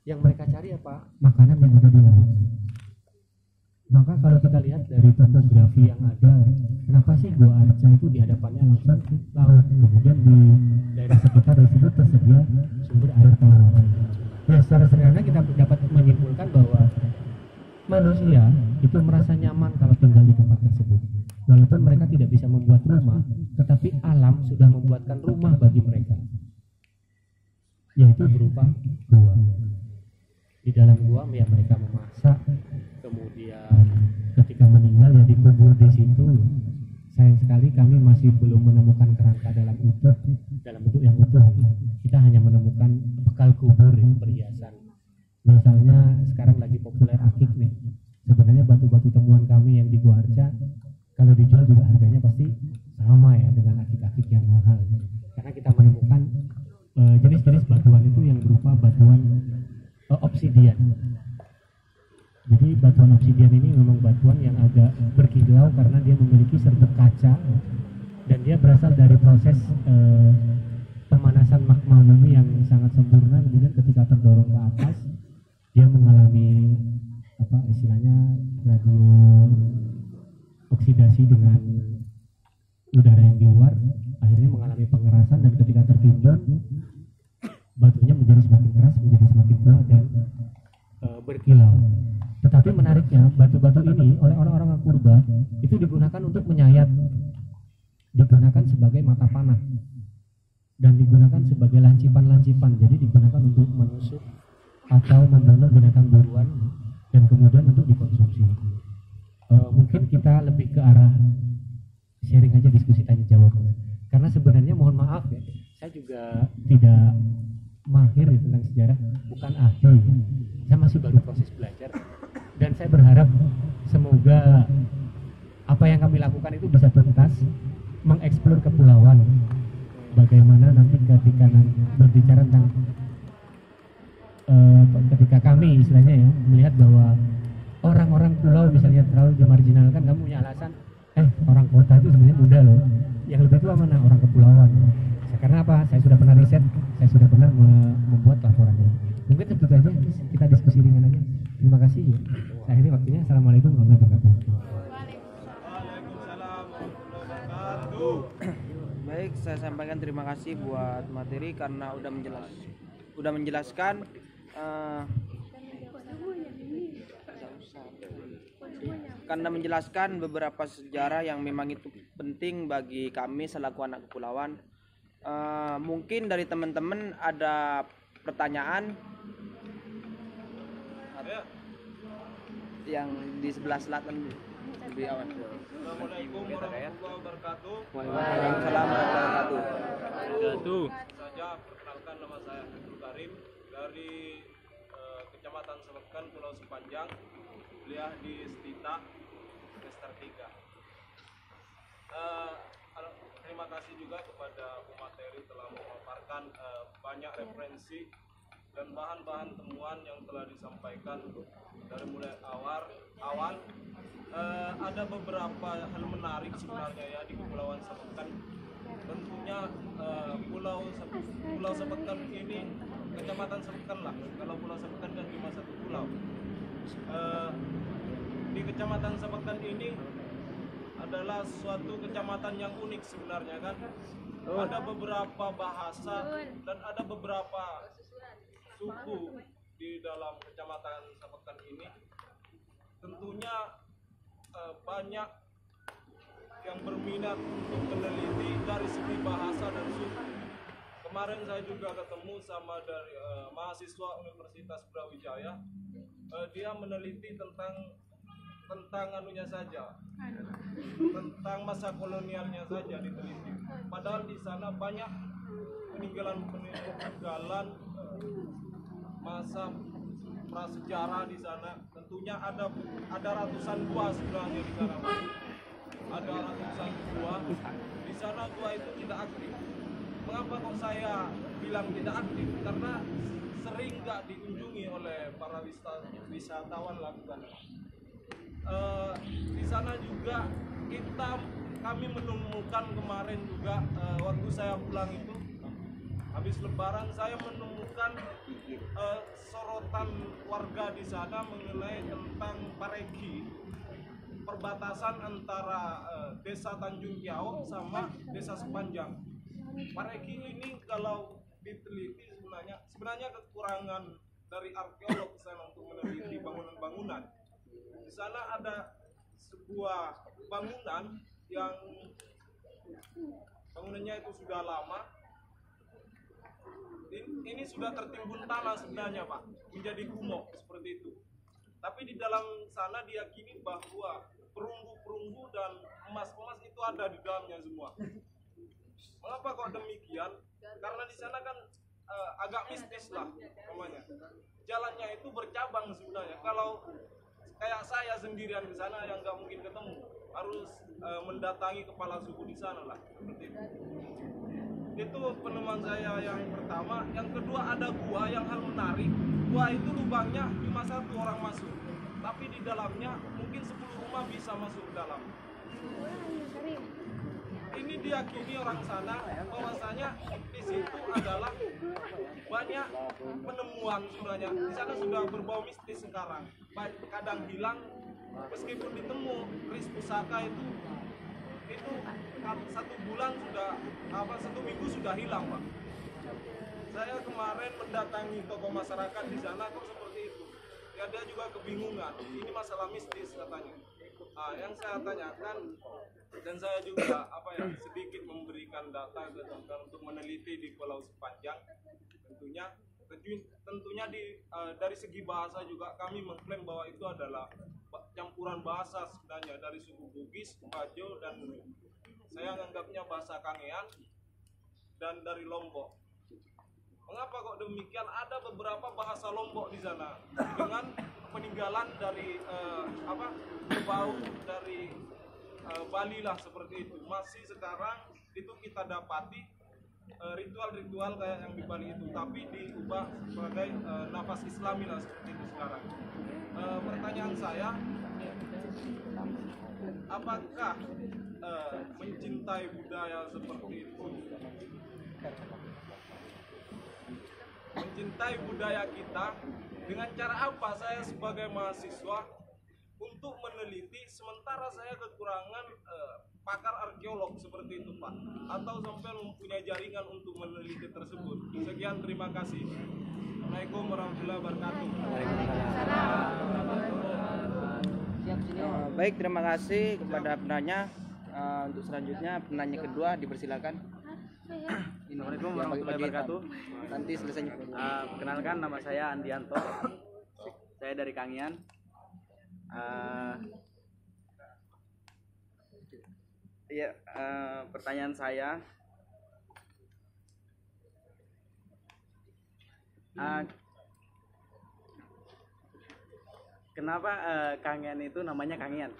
yang mereka cari apa? Makanan yang ada di laut. Maka kalau kita lihat dari topografi yang ada, kenapa sih Gua Arca itu di hadapannya langsung laut, kemudian di daerah sekitar dari situ tersedia sumber air tawar. Ya secara sederhana kita dapat menyimpulkan bahwa manusia itu merasa nyaman kalau tinggal di tempat tersebut. Walaupun mereka tidak bisa membuat rumah, tetapi alam sudah membuatkan rumah bagi mereka, yaitu berupa gua. Di dalam gua ya mereka memasak, kemudian ketika meninggal ya dikubur di situ. Sayang sekali kami masih belum menemukan kerangka dalam bentuk yang utuh. Kita hanya menemukan bekal kubur, perhiasan. Misalnya sekarang lagi populer akik nih. Sebenarnya batu-batu temuan kami yang di Gua Arca kalau dijual juga harganya pasti sama ya dengan akik-akik yang mahal. Karena kita menemukan jenis-jenis batuan itu yang berupa batuan obsidian. Jadi batuan obsidian ini memang batuan yang agak berkilau karena dia memiliki serbuk kaca dan dia berasal dari proses pemanasan magma bumi yang sangat sempurna. Kemudian ketika terdorong ke atas dia mengalami apa istilahnya radio oksidasi dengan udara yang di luar, akhirnya mengalami pengerasan, dan ketika tertimbun batunya menjadi semakin keras, menjadi semakin tua dan berkilau. Tetapi menariknya batu-batu ini oleh orang-orang purba itu digunakan untuk menyayat, digunakan sebagai mata panah, dan digunakan sebagai lancipan-lancipan. Jadi digunakan untuk menusuk atau membunuh binatang buruan dan kemudian untuk dikonsumsi. Mungkin kita lebih ke arah sharing aja, diskusi tanya jawab. Karena sebenarnya mohon maaf ya, saya juga tidak mahir tentang sejarah, bukan ahli. Saya masih baru proses belajar dan saya berharap semoga apa yang kami lakukan itu bisa tuntas mengeksplor kepulauan. Bagaimana nanti ketika berbicara tentang ketika kami istilahnya ya melihat bahwa orang-orang pulau misalnya terlalu dimarginalkan, kamu punya alasan orang kota itu sebenarnya muda loh, yang lebih tua mana orang kepulauan. Karena apa? Saya sudah pernah riset, saya sudah pernah membuat laporannya. Mungkin itu saja, kita diskusi ringan aja. Terima kasih ya. Saya akhiri waktunya. Assalamualaikum warahmatullahi wabarakatuh. Baik, saya sampaikan terima kasih buat materi karena udah menjelaskan karena menjelaskan beberapa sejarah yang memang itu penting bagi kami selaku anak kepulauan. Mungkin dari teman-teman ada pertanyaan? yang di sebelah selatan lebih awan. Assalamualaikum warahmatullahi wabarakatuh. Waalaikumsalam warahmatullahi wabarakatuh. Saja perkenalkan, nama saya Abdul Karim dari Kecamatan Sebekan, Pulau Sepanjang, kuliah di Stita semester 3. Terima kasih juga kepada pemateri telah memaparkan banyak referensi dan bahan-bahan temuan yang telah disampaikan dari mulai awal. Ada beberapa hal menarik sebenarnya ya di Kepulauan Sebekan. Tentunya Pulau Sebekan ini, Kecamatan Sebekan lah. Kalau Pulau Sebekan kan cuma satu pulau. Di Kecamatan Sebekan ini adalah suatu kecamatan yang unik sebenarnya kan. Ada beberapa bahasa dan ada beberapa suku di dalam Kecamatan Sebekan ini. Tentunya banyak yang berminat untuk meneliti dari segi bahasa dan suku. Kemarin saya juga ketemu sama dari mahasiswa Universitas Brawijaya. Dia meneliti tentang anunya saja, tentang masa kolonialnya saja diteliti. Padahal di sana banyak peninggalan masa prasejarah di sana. Tentunya ada ratusan gua sebenarnya di sana. Ada ratusan gua di sana. Gua itu tidak aktif. Mengapa kok saya bilang tidak aktif? Karena sering nggak dikunjungi oleh para wisatawan lakukan. Di sana juga kami menemukan kemarin juga waktu saya pulang itu habis Lebaran, saya menemukan sorotan warga di sana mengenai tentang Paregi, perbatasan antara desa Tanjung Kiau sama desa Sepanjang. Paregi ini kalau diteliti sebenarnya kekurangan dari arkeolog di sana untuk meneliti bangunan-bangunan. Di sana ada sebuah bangunan yang bangunannya itu sudah lama. Ini sudah tertimbun tanah sebenarnya Pak, menjadi gumuk seperti itu. Tapi di dalam sana diyakini bahwa perunggu-perunggu dan emas-emas itu ada di dalamnya semua. Mengapa kok demikian? Karena di sana kan agak mistis lah namanya. Jalannya itu bercabang sebenarnya. Kalau kayak saya sendirian di sana yang nggak mungkin ketemu, harus mendatangi kepala suku di sana lah, seperti itu. Itu penemuan saya yang pertama. Yang kedua, ada gua yang hal menarik. Gua itu lubangnya cuma satu orang masuk, tapi di dalamnya mungkin 10 rumah bisa masuk ke dalam. Ini diyakini orang sana bahwasanya di situ adalah banyak penemuan sebenarnya. Di sana sudah berbau mistis sekarang. Kadang hilang, meskipun ditemu keris pusaka itu 1 minggu sudah hilang Pak. Saya kemarin mendatangi tokoh masyarakat di sana kok seperti itu. Ya dia juga kebingungan. Ini masalah mistis katanya. Nah, yang saya tanyakan dan saya juga sedikit memberikan data untuk meneliti di Pulau Sepanjang. Tentunya dari segi bahasa juga kami mengklaim bahwa itu adalah campuran bahasa sebenarnya dari suku Bugis, Bajo, dan saya menganggapnya bahasa Kangean dan dari Lombok. Mengapa kok demikian? Ada beberapa bahasa Lombok di sana dengan peninggalan dari bau dari Bali lah seperti itu. Masih sekarang itu kita dapati ritual-ritual kayak yang di Bali itu, tapi diubah sebagai nafas Islami lah seperti itu sekarang. Pertanyaan saya, apakah mencintai budaya seperti itu, mencintai budaya kita, dengan cara apa saya sebagai mahasiswa untuk meneliti sementara saya kekurangan pakar arkeolog seperti itu Pak, atau sampai mempunyai jaringan untuk meneliti tersebut. Sekian, terima kasih. Assalamualaikum warahmatullahi wabarakatuh. Baik, terima kasih kepada penanya. Untuk selanjutnya penanya kedua dipersilakan. Assalamualaikum warahmatullahi wabarakatuh. Nanti selesai. Perkenalkan, nama saya Andianto. Saya dari Kangian. Ya, pertanyaan saya, kenapa Kangen itu namanya Kangen?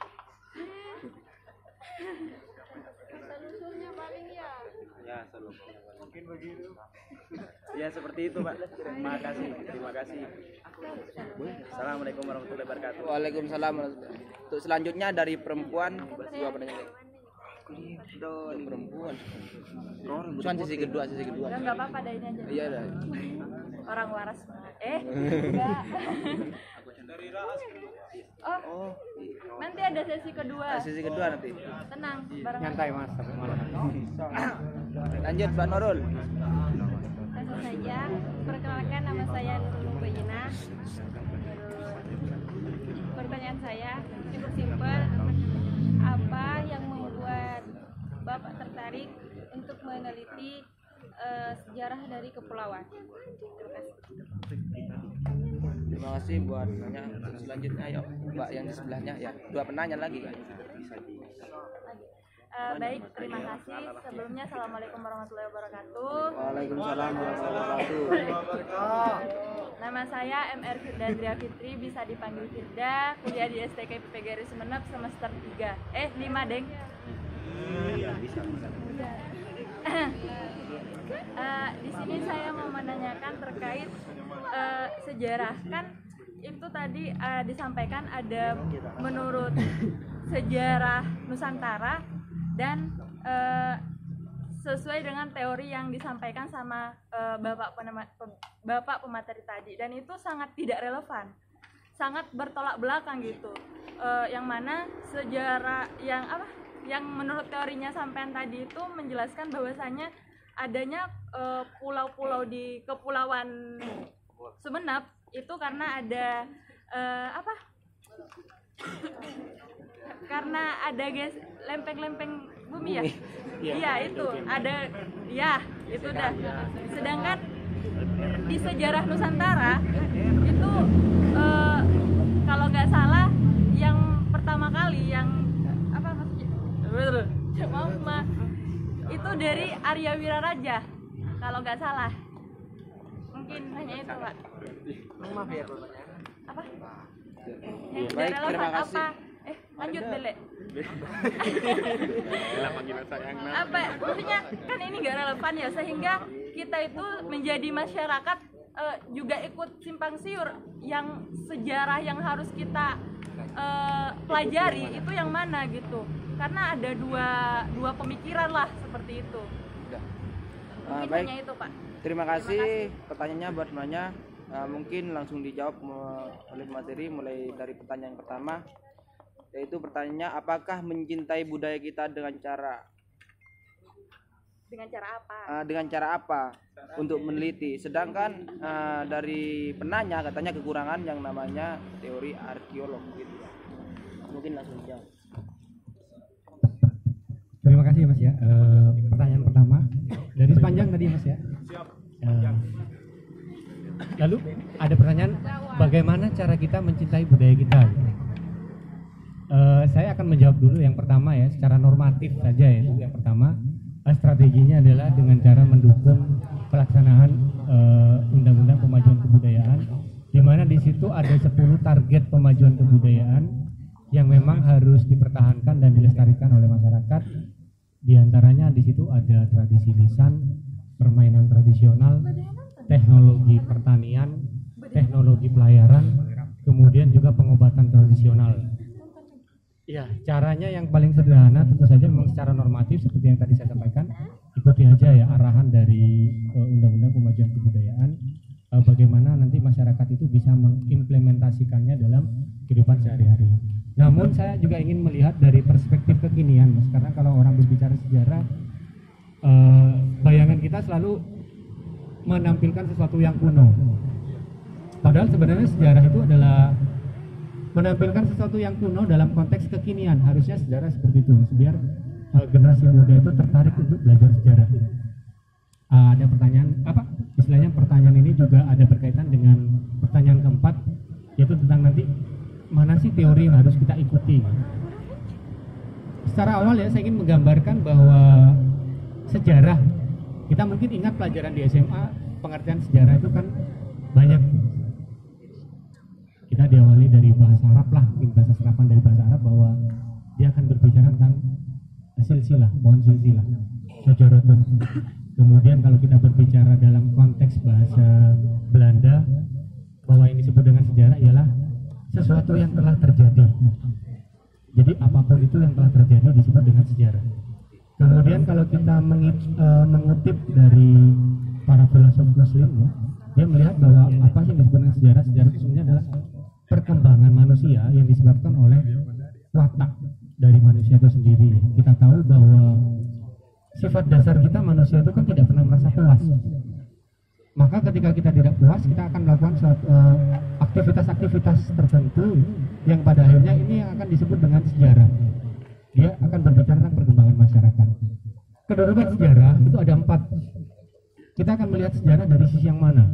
Ya, mungkin begitu. Ya, seperti itu, Pak. Terima kasih. Assalamualaikum warahmatullahi wabarakatuh. Waalaikumsalam. Untuk selanjutnya dari perempuan, dua pertanyaan. Perempuan. Cuman sisi kedua. Enggak apa-apa, dah ini aja. Iya dah. Orang waras. Enggak. Dari Raas. Oh. Nanti ada sesi kedua. Sisi kedua nanti. Tenang, bareng. Nyantai Mas, malam. Lanjut Mbak Nurul. Langsung saja. Perkenalkan, nama saya Nurul Bayina. Pertanyaan saya cukup simpel. Apa yang membuat Bapak tertarik untuk meneliti sejarah dari kepulauan? Terima kasih buat nanya. Untuk selanjutnya ayo Mbak yang di sebelahnya ya. Dua penanya lagi kan. Baik, terima kasih. Sebelumnya Assalamualaikum warahmatullahi wabarakatuh. Waalaikumsalam warahmatullahi wabarakatuh. Nama saya MR Firdandria Fitri, bisa dipanggil Firda, kuliah di STK PGRI Sumeneb semester 3. 5, Deng. Di sini saya mau menanyakan terkait sejarah. Kan itu tadi disampaikan ada menurut sejarah Nusantara dan sesuai dengan teori yang disampaikan sama Bapak pemateri tadi, dan itu sangat tidak relevan, sangat bertolak belakang gitu. Yang mana sejarah yang menurut teorinya sampean tadi itu menjelaskan bahwasanya adanya pulau-pulau di Kepulauan Sumeneb itu karena ada karena ada lempeng-lempeng bumi ya. Iya, itu ada ya, itu dah. Sedangkan di sejarah Nusantara itu kalau nggak salah yang pertama kali yang itu dari Arya Wiraraja kalau nggak salah. Mungkin hanya itu, Pak. Maaf ya Apa? Baik, terima kasih. Lanjut Bele. Apa maksudnya kan ini nggak relevan ya, sehingga kita itu menjadi masyarakat juga ikut simpang siur. Yang sejarah yang harus kita pelajari itu yang mana gitu, karena ada dua pemikiran lah seperti itu. Mungkin Baik. hanya itu, Pak. Terima kasih. Pertanyaannya buat semuanya. Mungkin langsung dijawab oleh materi mulai dari pertanyaan yang pertama, yaitu pertanyaannya, apakah mencintai budaya kita dengan cara apa? Dengan cara apa untuk meneliti? Sedangkan dari penanya katanya kekurangan yang namanya teori arkeolog gitu. Mungkin langsung dijawab. Terima kasih Mas ya. Pertanyaan pertama dari sepanjang tadi Mas ya. Lalu ada pertanyaan, bagaimana cara kita mencintai budaya kita? Saya akan menjawab dulu yang pertama ya, secara normatif saja ya. Yang pertama, strateginya adalah dengan cara mendukung pelaksanaan Undang-Undang Pemajuan Kebudayaan, di mana di situ ada 10 target pemajuan kebudayaan yang memang harus dipertahankan dan dilestarikan oleh masyarakat. Di antaranya di situ ada tradisi lisan, permainan tradisional, teknologi pertanian, teknologi pelayaran, kemudian juga pengobatan tradisional. Ya, caranya yang paling sederhana tentu saja memang secara normatif seperti yang tadi saya sampaikan, ikuti aja ya arahan dari Undang-Undang Pemajuan Kebudayaan, bagaimana nanti masyarakat itu bisa mengimplementasikannya dalam kehidupan sehari-hari. Namun saya juga ingin melihat dari perspektif kekinian, Mas, karena kalau orang berbicara sejarah, bayangan kita selalu menampilkan sesuatu yang kuno. Padahal sebenarnya sejarah itu adalah menampilkan sesuatu yang kuno dalam konteks kekinian. Harusnya sejarah seperti itu, biar generasi muda itu tertarik untuk belajar sejarah. Ada pertanyaan istilahnya pertanyaan ini juga ada berkaitan dengan pertanyaan keempat, yaitu tentang nanti mana sih teori yang harus kita ikuti. Secara awal ya saya ingin menggambarkan bahwa sejarah, kita mungkin ingat pelajaran di SMA, pengertian sejarah itu kan banyak. Kita diawali dari bahasa Arab lah, mungkin bahasa serapan dari bahasa Arab, bahwa dia akan berbicara tentang silsilah, pohon silsilah, syajaratun. Kemudian kalau kita berbicara dalam konteks bahasa Belanda, bahwa yang disebut dengan sejarah ialah sesuatu yang telah terjadi. Jadi apapun itu yang telah terjadi disebut dengan sejarah. Kemudian kalau kita mengutip dari para filosof muslim, dia melihat bahwa apa sih yang disebut dengan sejarah? Sejarah itu sebenarnya adalah perkembangan manusia yang disebabkan oleh watak dari manusia itu sendiri. Kita tahu bahwa sifat dasar kita manusia itu kan tidak pernah merasa puas. Maka ketika kita tidak puas, kita akan melakukan aktivitas-aktivitas tertentu yang pada akhirnya ini akan disebut dengan sejarah. Dia akan berbicara tentang perkembangan masyarakat. Kedudukan sejarah itu ada 4. Kita akan melihat sejarah dari sisi yang mana.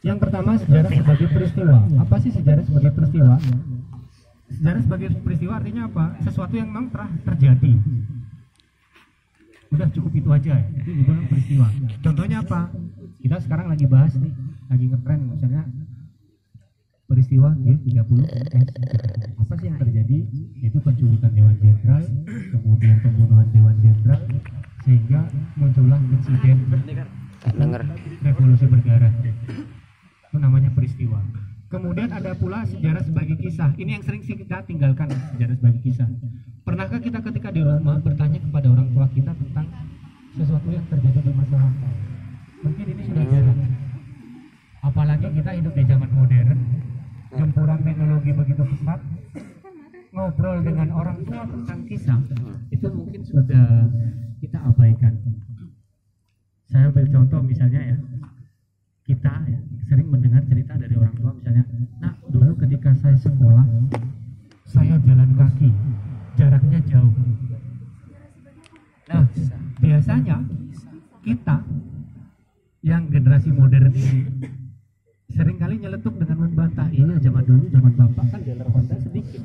Yang pertama, sejarah sebagai peristiwa. Apa sih sejarah sebagai peristiwa? Sejarah sebagai peristiwa artinya apa? Sesuatu yang memang telah terjadi. Udah cukup itu aja ya. Itu disebut peristiwa. Contohnya apa? Kita sekarang lagi bahas nih, lagi ngetren misalnya peristiwa G30S. Apa sih yang terjadi? Yaitu penculikan Dewan Jenderal, kemudian pembunuhan Dewan Jenderal, sehingga muncullah insiden revolusi berdarah. Itu namanya peristiwa. Kemudian ada pula sejarah sebagai kisah. Ini yang sering sih kita tinggalkan, sejarah sebagai kisah. Pernahkah kita ketika di rumah bertanya kepada orang tua kita tentang sesuatu yang terjadi di masa lampau? Mungkin ini sudah jarang. Apalagi kita hidup di zaman modern, gempuran teknologi begitu pesat, ngobrol dengan orang tua tentang kisah itu mungkin sudah kita abaikan. Saya ambil contoh misalnya ya, kita ya, sering mendengar cerita dari orang tua misalnya, nah dulu ketika saya sekolah, saya jalan kaki, jaraknya jauh. Nah biasanya kita yang generasi modern ini seringkali nyeletuk dengan membantah, iya zaman dulu, zaman bapak kan jalan Honda sedikit,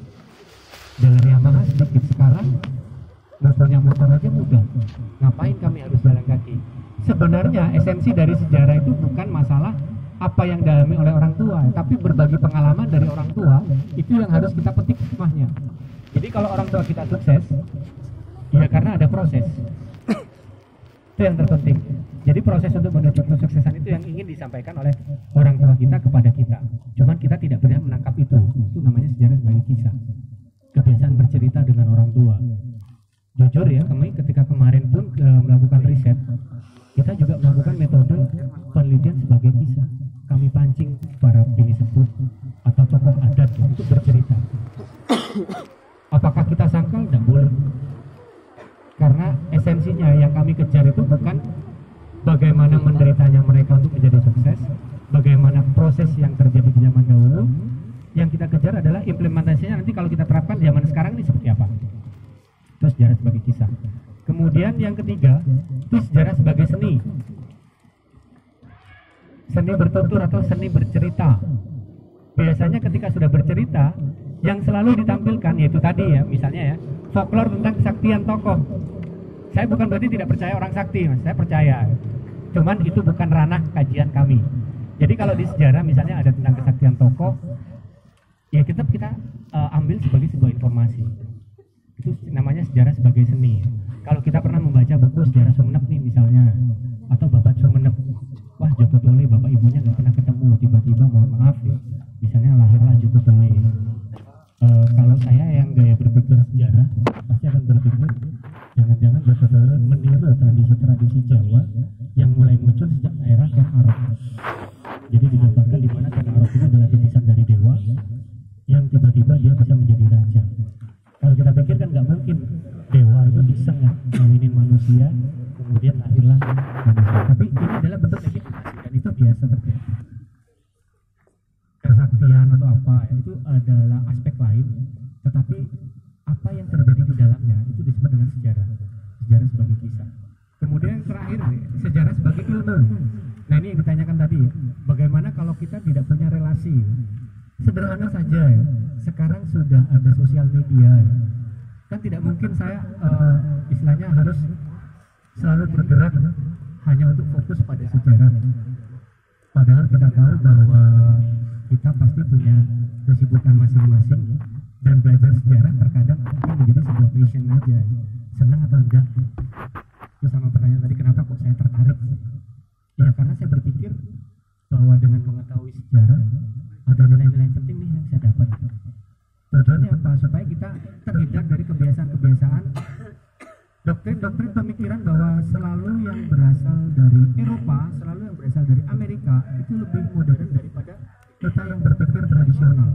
jalan Yamaha sedikit, sekarang nggak punya motor aja mudah, ngapain kami harus jalan kaki? Sebenarnya esensi dari sejarah itu bukan masalah apa yang dialami oleh orang tua, tapi berbagi pengalaman dari orang tua itu yang harus kita petik hikmahnya. Jadi kalau orang tua kita sukses, ya karena ada proses. Itu yang terpenting. Jadi proses untuk menuju kesuksesan itu yang ingin disampaikan oleh orang tua kita kepada kita. Cuman kita tidak pernah menangkap itu. Itu namanya sejarah sebagai kisah. Kebiasaan bercerita dengan orang tua. Jujur ya, kami ketika kemarin pun melakukan riset, kita juga melakukan metode penelitian sebagai kisah. Kami pancing para bini sepuh atau tokoh adat untuk bercerita. Apakah kita sangkal? Tidak boleh. Karena esensinya yang kami kejar itu bukan bagaimana menderitanya mereka untuk menjadi sukses, bagaimana proses yang terjadi di zaman dahulu. Yang kita kejar adalah implementasinya nanti kalau kita terapkan zaman sekarang ini seperti apa. Itu sejarah sebagai kisah. Kemudian yang ketiga, itu sejarah sebagai seni. Seni bertutur atau seni bercerita. Biasanya ketika sudah bercerita, yang selalu ditampilkan yaitu tadi ya, misalnya ya, folklore tentang kesaktian tokoh. Saya bukan berarti tidak percaya orang sakti, Mas. Saya percaya. Cuman itu bukan ranah kajian kami. Jadi kalau di sejarah misalnya ada tentang kesaktian tokoh, ya kita ambil sebagai sebuah informasi. Itu namanya sejarah sebagai seni. Kalau kita pernah membaca buku sejarah Sumenep nih misalnya, atau Babat Sumenep, wah Joko Tole bapak ibunya nggak pernah ketemu, tiba-tiba mohon maaf ya, misalnya lahirlah Joko Tole. Kalau saya yang gaya berpikir sejarah, pasti akan berpikir jangan-jangan Joko Tole meniru tradisi-tradisi Jawa yang mulai muncul sejak era Ken Arok. Jadi digambarkan di mana Ken Arok itu adalah titisan dari dewa yang tiba-tiba dia bisa menjadi raja. Kalau kita pikir kan nggak mungkin dewa itu bisa ngawinin manusia kemudian lahirlah manusia. Tapi ini adalah bentuk legitimasi dan itu biasa terjadi. Kesaktian atau apa itu adalah aspek lain, tetapi apa yang terjadi di dalamnya itu disebut dengan sejarah. Sejarah sebagai kisah. Kemudian yang terakhir sejarah sebagai ilmu. Nah ini yang ditanyakan tadi, bagaimana kalau kita tidak punya relasi Sederhana saja ya, sekarang sudah ada sosial media ya. Kan tidak mungkin saya istilahnya harus selalu bergerak hanya untuk fokus pada sejarah. Padahal kita tahu bahwa kita pasti punya kesibukan masing-masing ya. Dan belajar sejarah terkadang menjadi sebuah passion aja, senang atau enggak. Itu sama pertanyaan tadi, kenapa kok saya tertarik? Ya karena saya berpikir bahwa dengan mengetahui sejarah ada nilai-nilai penting nih yang saya dapat. Tujuannya apa? Supaya kita terhindar dari kebiasaan-kebiasaan doktrin-doktrin pemikiran bahwa selalu yang berasal dari Eropa, selalu yang berasal dari Amerika itu lebih modern daripada kita yang berpikir tradisional.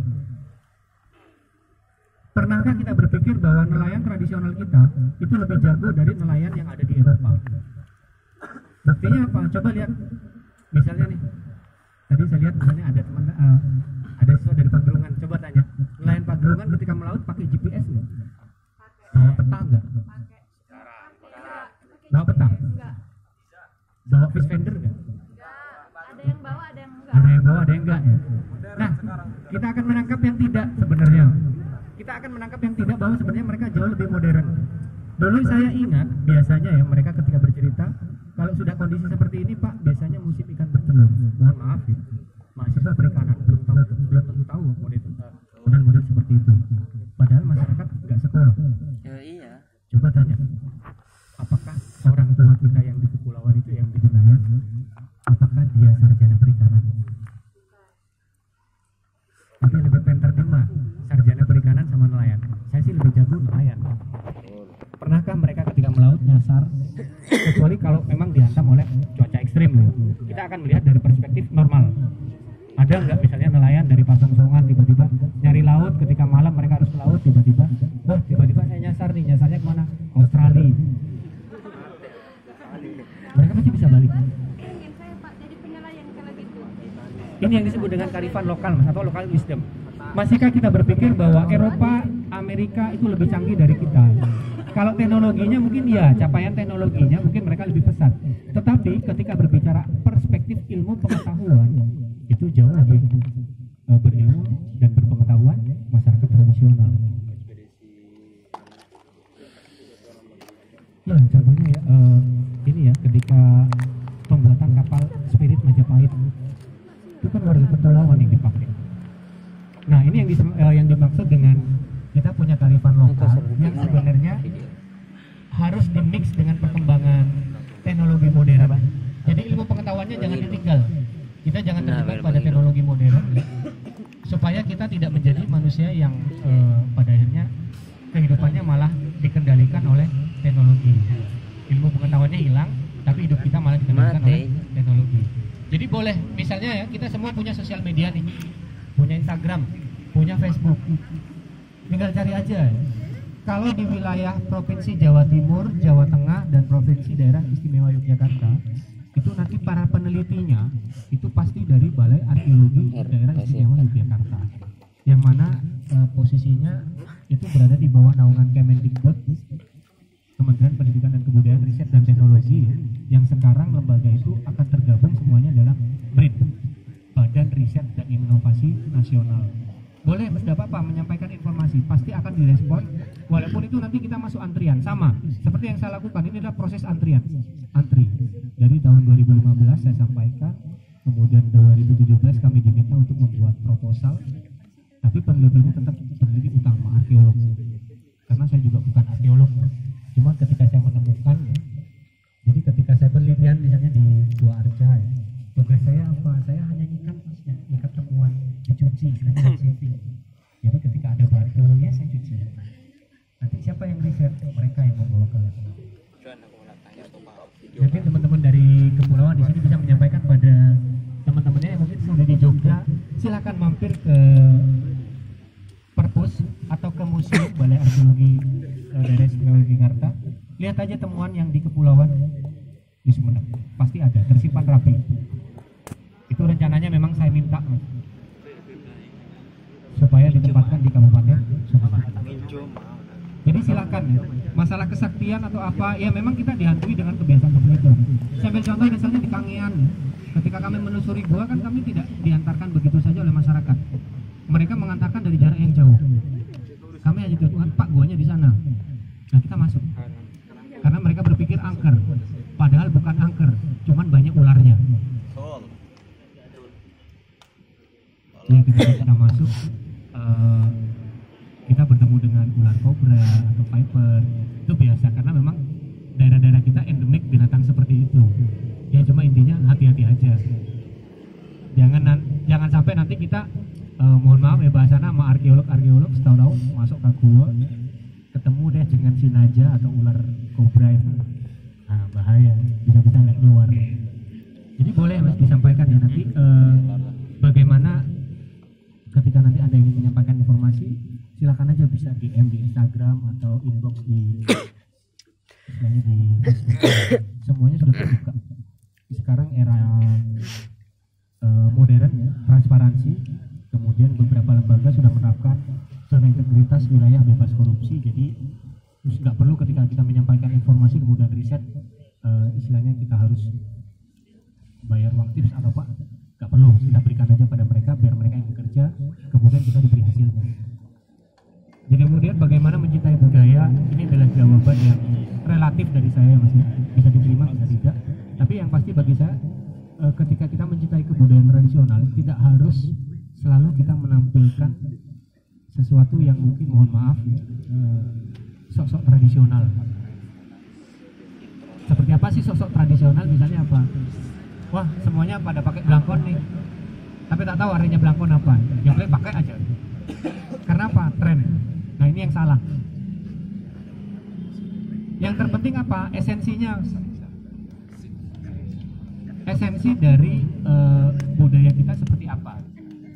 Pernahkah kita berpikir bahwa nelayan tradisional kita itu lebih jago dari nelayan yang ada di Eropa? Buktinya apa? Coba lihat, misalnya nih, tadi saya lihat misalnya ada teman, ada siswa dari Pagerungan. Coba tanya, nelayan Pagerungan ketika melaut pakai GPS nggak? Bawa peta nggak? Bawa peta? Bawa fish finder nggak? Ada yang bawa, ada yang enggak. Ada yang bawa, ada yang enggak ya. Nah, kita akan menangkap yang tidak sebenarnya. Kita akan menangkap yang tidak bahwa sebenarnya mereka jauh lebih modern. Dulu saya ingat biasanya ya mereka ketika bercerita kalau sudah kondisi seperti ini Pak, biasanya musim ikan bertelur. Mohon maaf ya, mahasiswa perikanan belum tentu tahu model seperti itu. Padahal masyarakat nggak sekolah. Iya. Coba tanya, apakah orang tua kita yang di kepulauan itu yang di nelayan, apakah dia sarjana perikanan? Tapi lebih pintar di mana? Sarjana perikanan sama nelayan. Saya sih lebih jago nelayan. Pernahkah mereka ketika melaut nyasar? Kecuali kalau memang dihantam oleh cuaca ekstrim loh. Kita akan melihat dari perspektif normal. Ada nggak misalnya nelayan dari Pasongsongan tiba-tiba nyari laut, ketika malam mereka harus ke laut tiba-tiba, wah tiba-tiba saya nyasar nih, nyasarnya kemana? Australia. Mereka pasti bisa balik. Pengen saya Pak jadi penelayan kalau gitu. Ini yang disebut dengan kearifan lokal mas, atau local wisdom. Masihkah kita berpikir bahwa Eropa, Amerika itu lebih canggih dari kita? Kalau teknologinya mungkin ya, capaian teknologinya mungkin mereka lebih pesat. Tetapi ketika berbicara perspektif ilmu pengetahuan, itu jauh lebih berilmu dan berpengetahuan masyarakat tradisional. Ya contohnya ya, ini ya ketika pembuatan kapal Spirit Majapahit, itu kan warga kepulauan yang dipakai. Nah ini yang dimaksud dengan kita punya kearifan lokal yang sebenarnya harus dimix dengan perkembangan teknologi modern. Jadi ilmu pengetahuannya jangan ditinggal. Kita jangan terjebak pada teknologi modern, supaya kita tidak menjadi manusia yang pada akhirnya kehidupannya malah dikendalikan oleh teknologi. Ilmu pengetahuannya hilang, tapi hidup kita malah dikendalikan oleh teknologi. Jadi boleh, misalnya ya kita semua punya sosial media nih, punya Instagram, punya Facebook. Tinggal cari aja ya. Kalau di wilayah Provinsi Jawa Timur, Jawa Tengah, dan Provinsi Daerah Istimewa Yogyakarta, itu nanti para penelitinya itu pasti dari Balai Arkeologi Daerah Istimewa Yogyakarta, yang mana posisinya itu berada di bawah naungan Kemendikbud, Kementerian Pendidikan dan Kebudayaan, Riset dan Teknologi, yang sekarang lembaga itu akan tergabung semuanya dalam BRIN, Badan Riset dan Inovasi Nasional. Boleh, tidak apa-apa menyampaikan informasi, pasti akan direspon, walaupun itu nanti kita masuk antrian. Sama seperti yang saya lakukan, ini adalah proses antri dari tahun 2015 saya sampaikan, kemudian 2017 kami diminta untuk membuat proposal, tapi penelitinya tetap peneliti utama arkeolog, karena saya juga bukan arkeolog. Cuma ketika saya menemukan, jadi ketika saya penelitian misalnya di Gua Arca ya, tugas saya apa? Saya hanya nyikat temuan, dicuci, jadi ketika ada batu ya saya cuci. Nanti siapa yang riset? Mereka yang membawa ke lab. Jadi teman-teman dari kepulauan di sini bisa menyampaikan pada teman-temannya yang mungkin sudah di Jogja, silakan mampir ke Perpus atau ke Museum Balai Arkeologi Daerah Istimewa Yogyakarta. Lihat aja temuan yang di kepulauan di Sumeneb, pasti ada tersimpan rapi. Itu rencananya memang saya minta supaya ditempatkan di Kabupaten Sumeneb. Jadi silakan ya. Masalah kesaktian atau apa, ya memang kita dihantui dengan kebiasaan seperti itu. Saya ambil contoh misalnya di Kangean, ketika kami menelusuri gua kan kami tidak diantarkan begitu saja oleh masyarakat. Mereka ya kita masuk kita bertemu dengan ular kobra atau viper, itu biasa karena memang daerah-daerah kita endemik binatang seperti itu. Ya cuma intinya hati-hati aja, jangan sampai nanti kita mohon maaf ya bahasanya sama arkeolog setahu-tahu masuk ke gua ketemu deh dengan si naja atau ular kobra itu, nah bahaya, bisa lihat keluar. Jadi boleh mas disampaikan ya nanti bagaimana ketika nanti Anda ingin menyampaikan informasi, silakan aja bisa DM di Instagram atau inbox di semuanya sudah terbuka. Sekarang era modern ya, transparansi, kemudian beberapa lembaga sudah menerapkan zona integritas wilayah bebas korupsi, jadi nggak perlu ketika kita menyampaikan informasi kemudian riset istilahnya kita harus bayar uang tips atau apa, nggak perlu, kita berikan aja pada mereka biar mereka yang bekerja, kemudian kita diberi hasilnya. Jadi kemudian bagaimana mencintai budaya, ini adalah jawaban yang relatif dari saya, masih bisa diterima bisa tidak, tapi yang pasti bagi saya ketika kita mencintai kebudayaan tradisional tidak harus selalu kita menampilkan sesuatu yang mungkin mohon maaf ya, sok-sok tradisional. Seperti apa sih sok-sok tradisional? Misalnya apa? Wah semuanya pada pakai belangkon nih, tapi tak tahu artinya belangkon apa. Yang penting pakai aja. Karena apa? Tren. Nah ini yang salah. Yang terpenting apa? Esensinya. Esensi dari budaya kita seperti apa?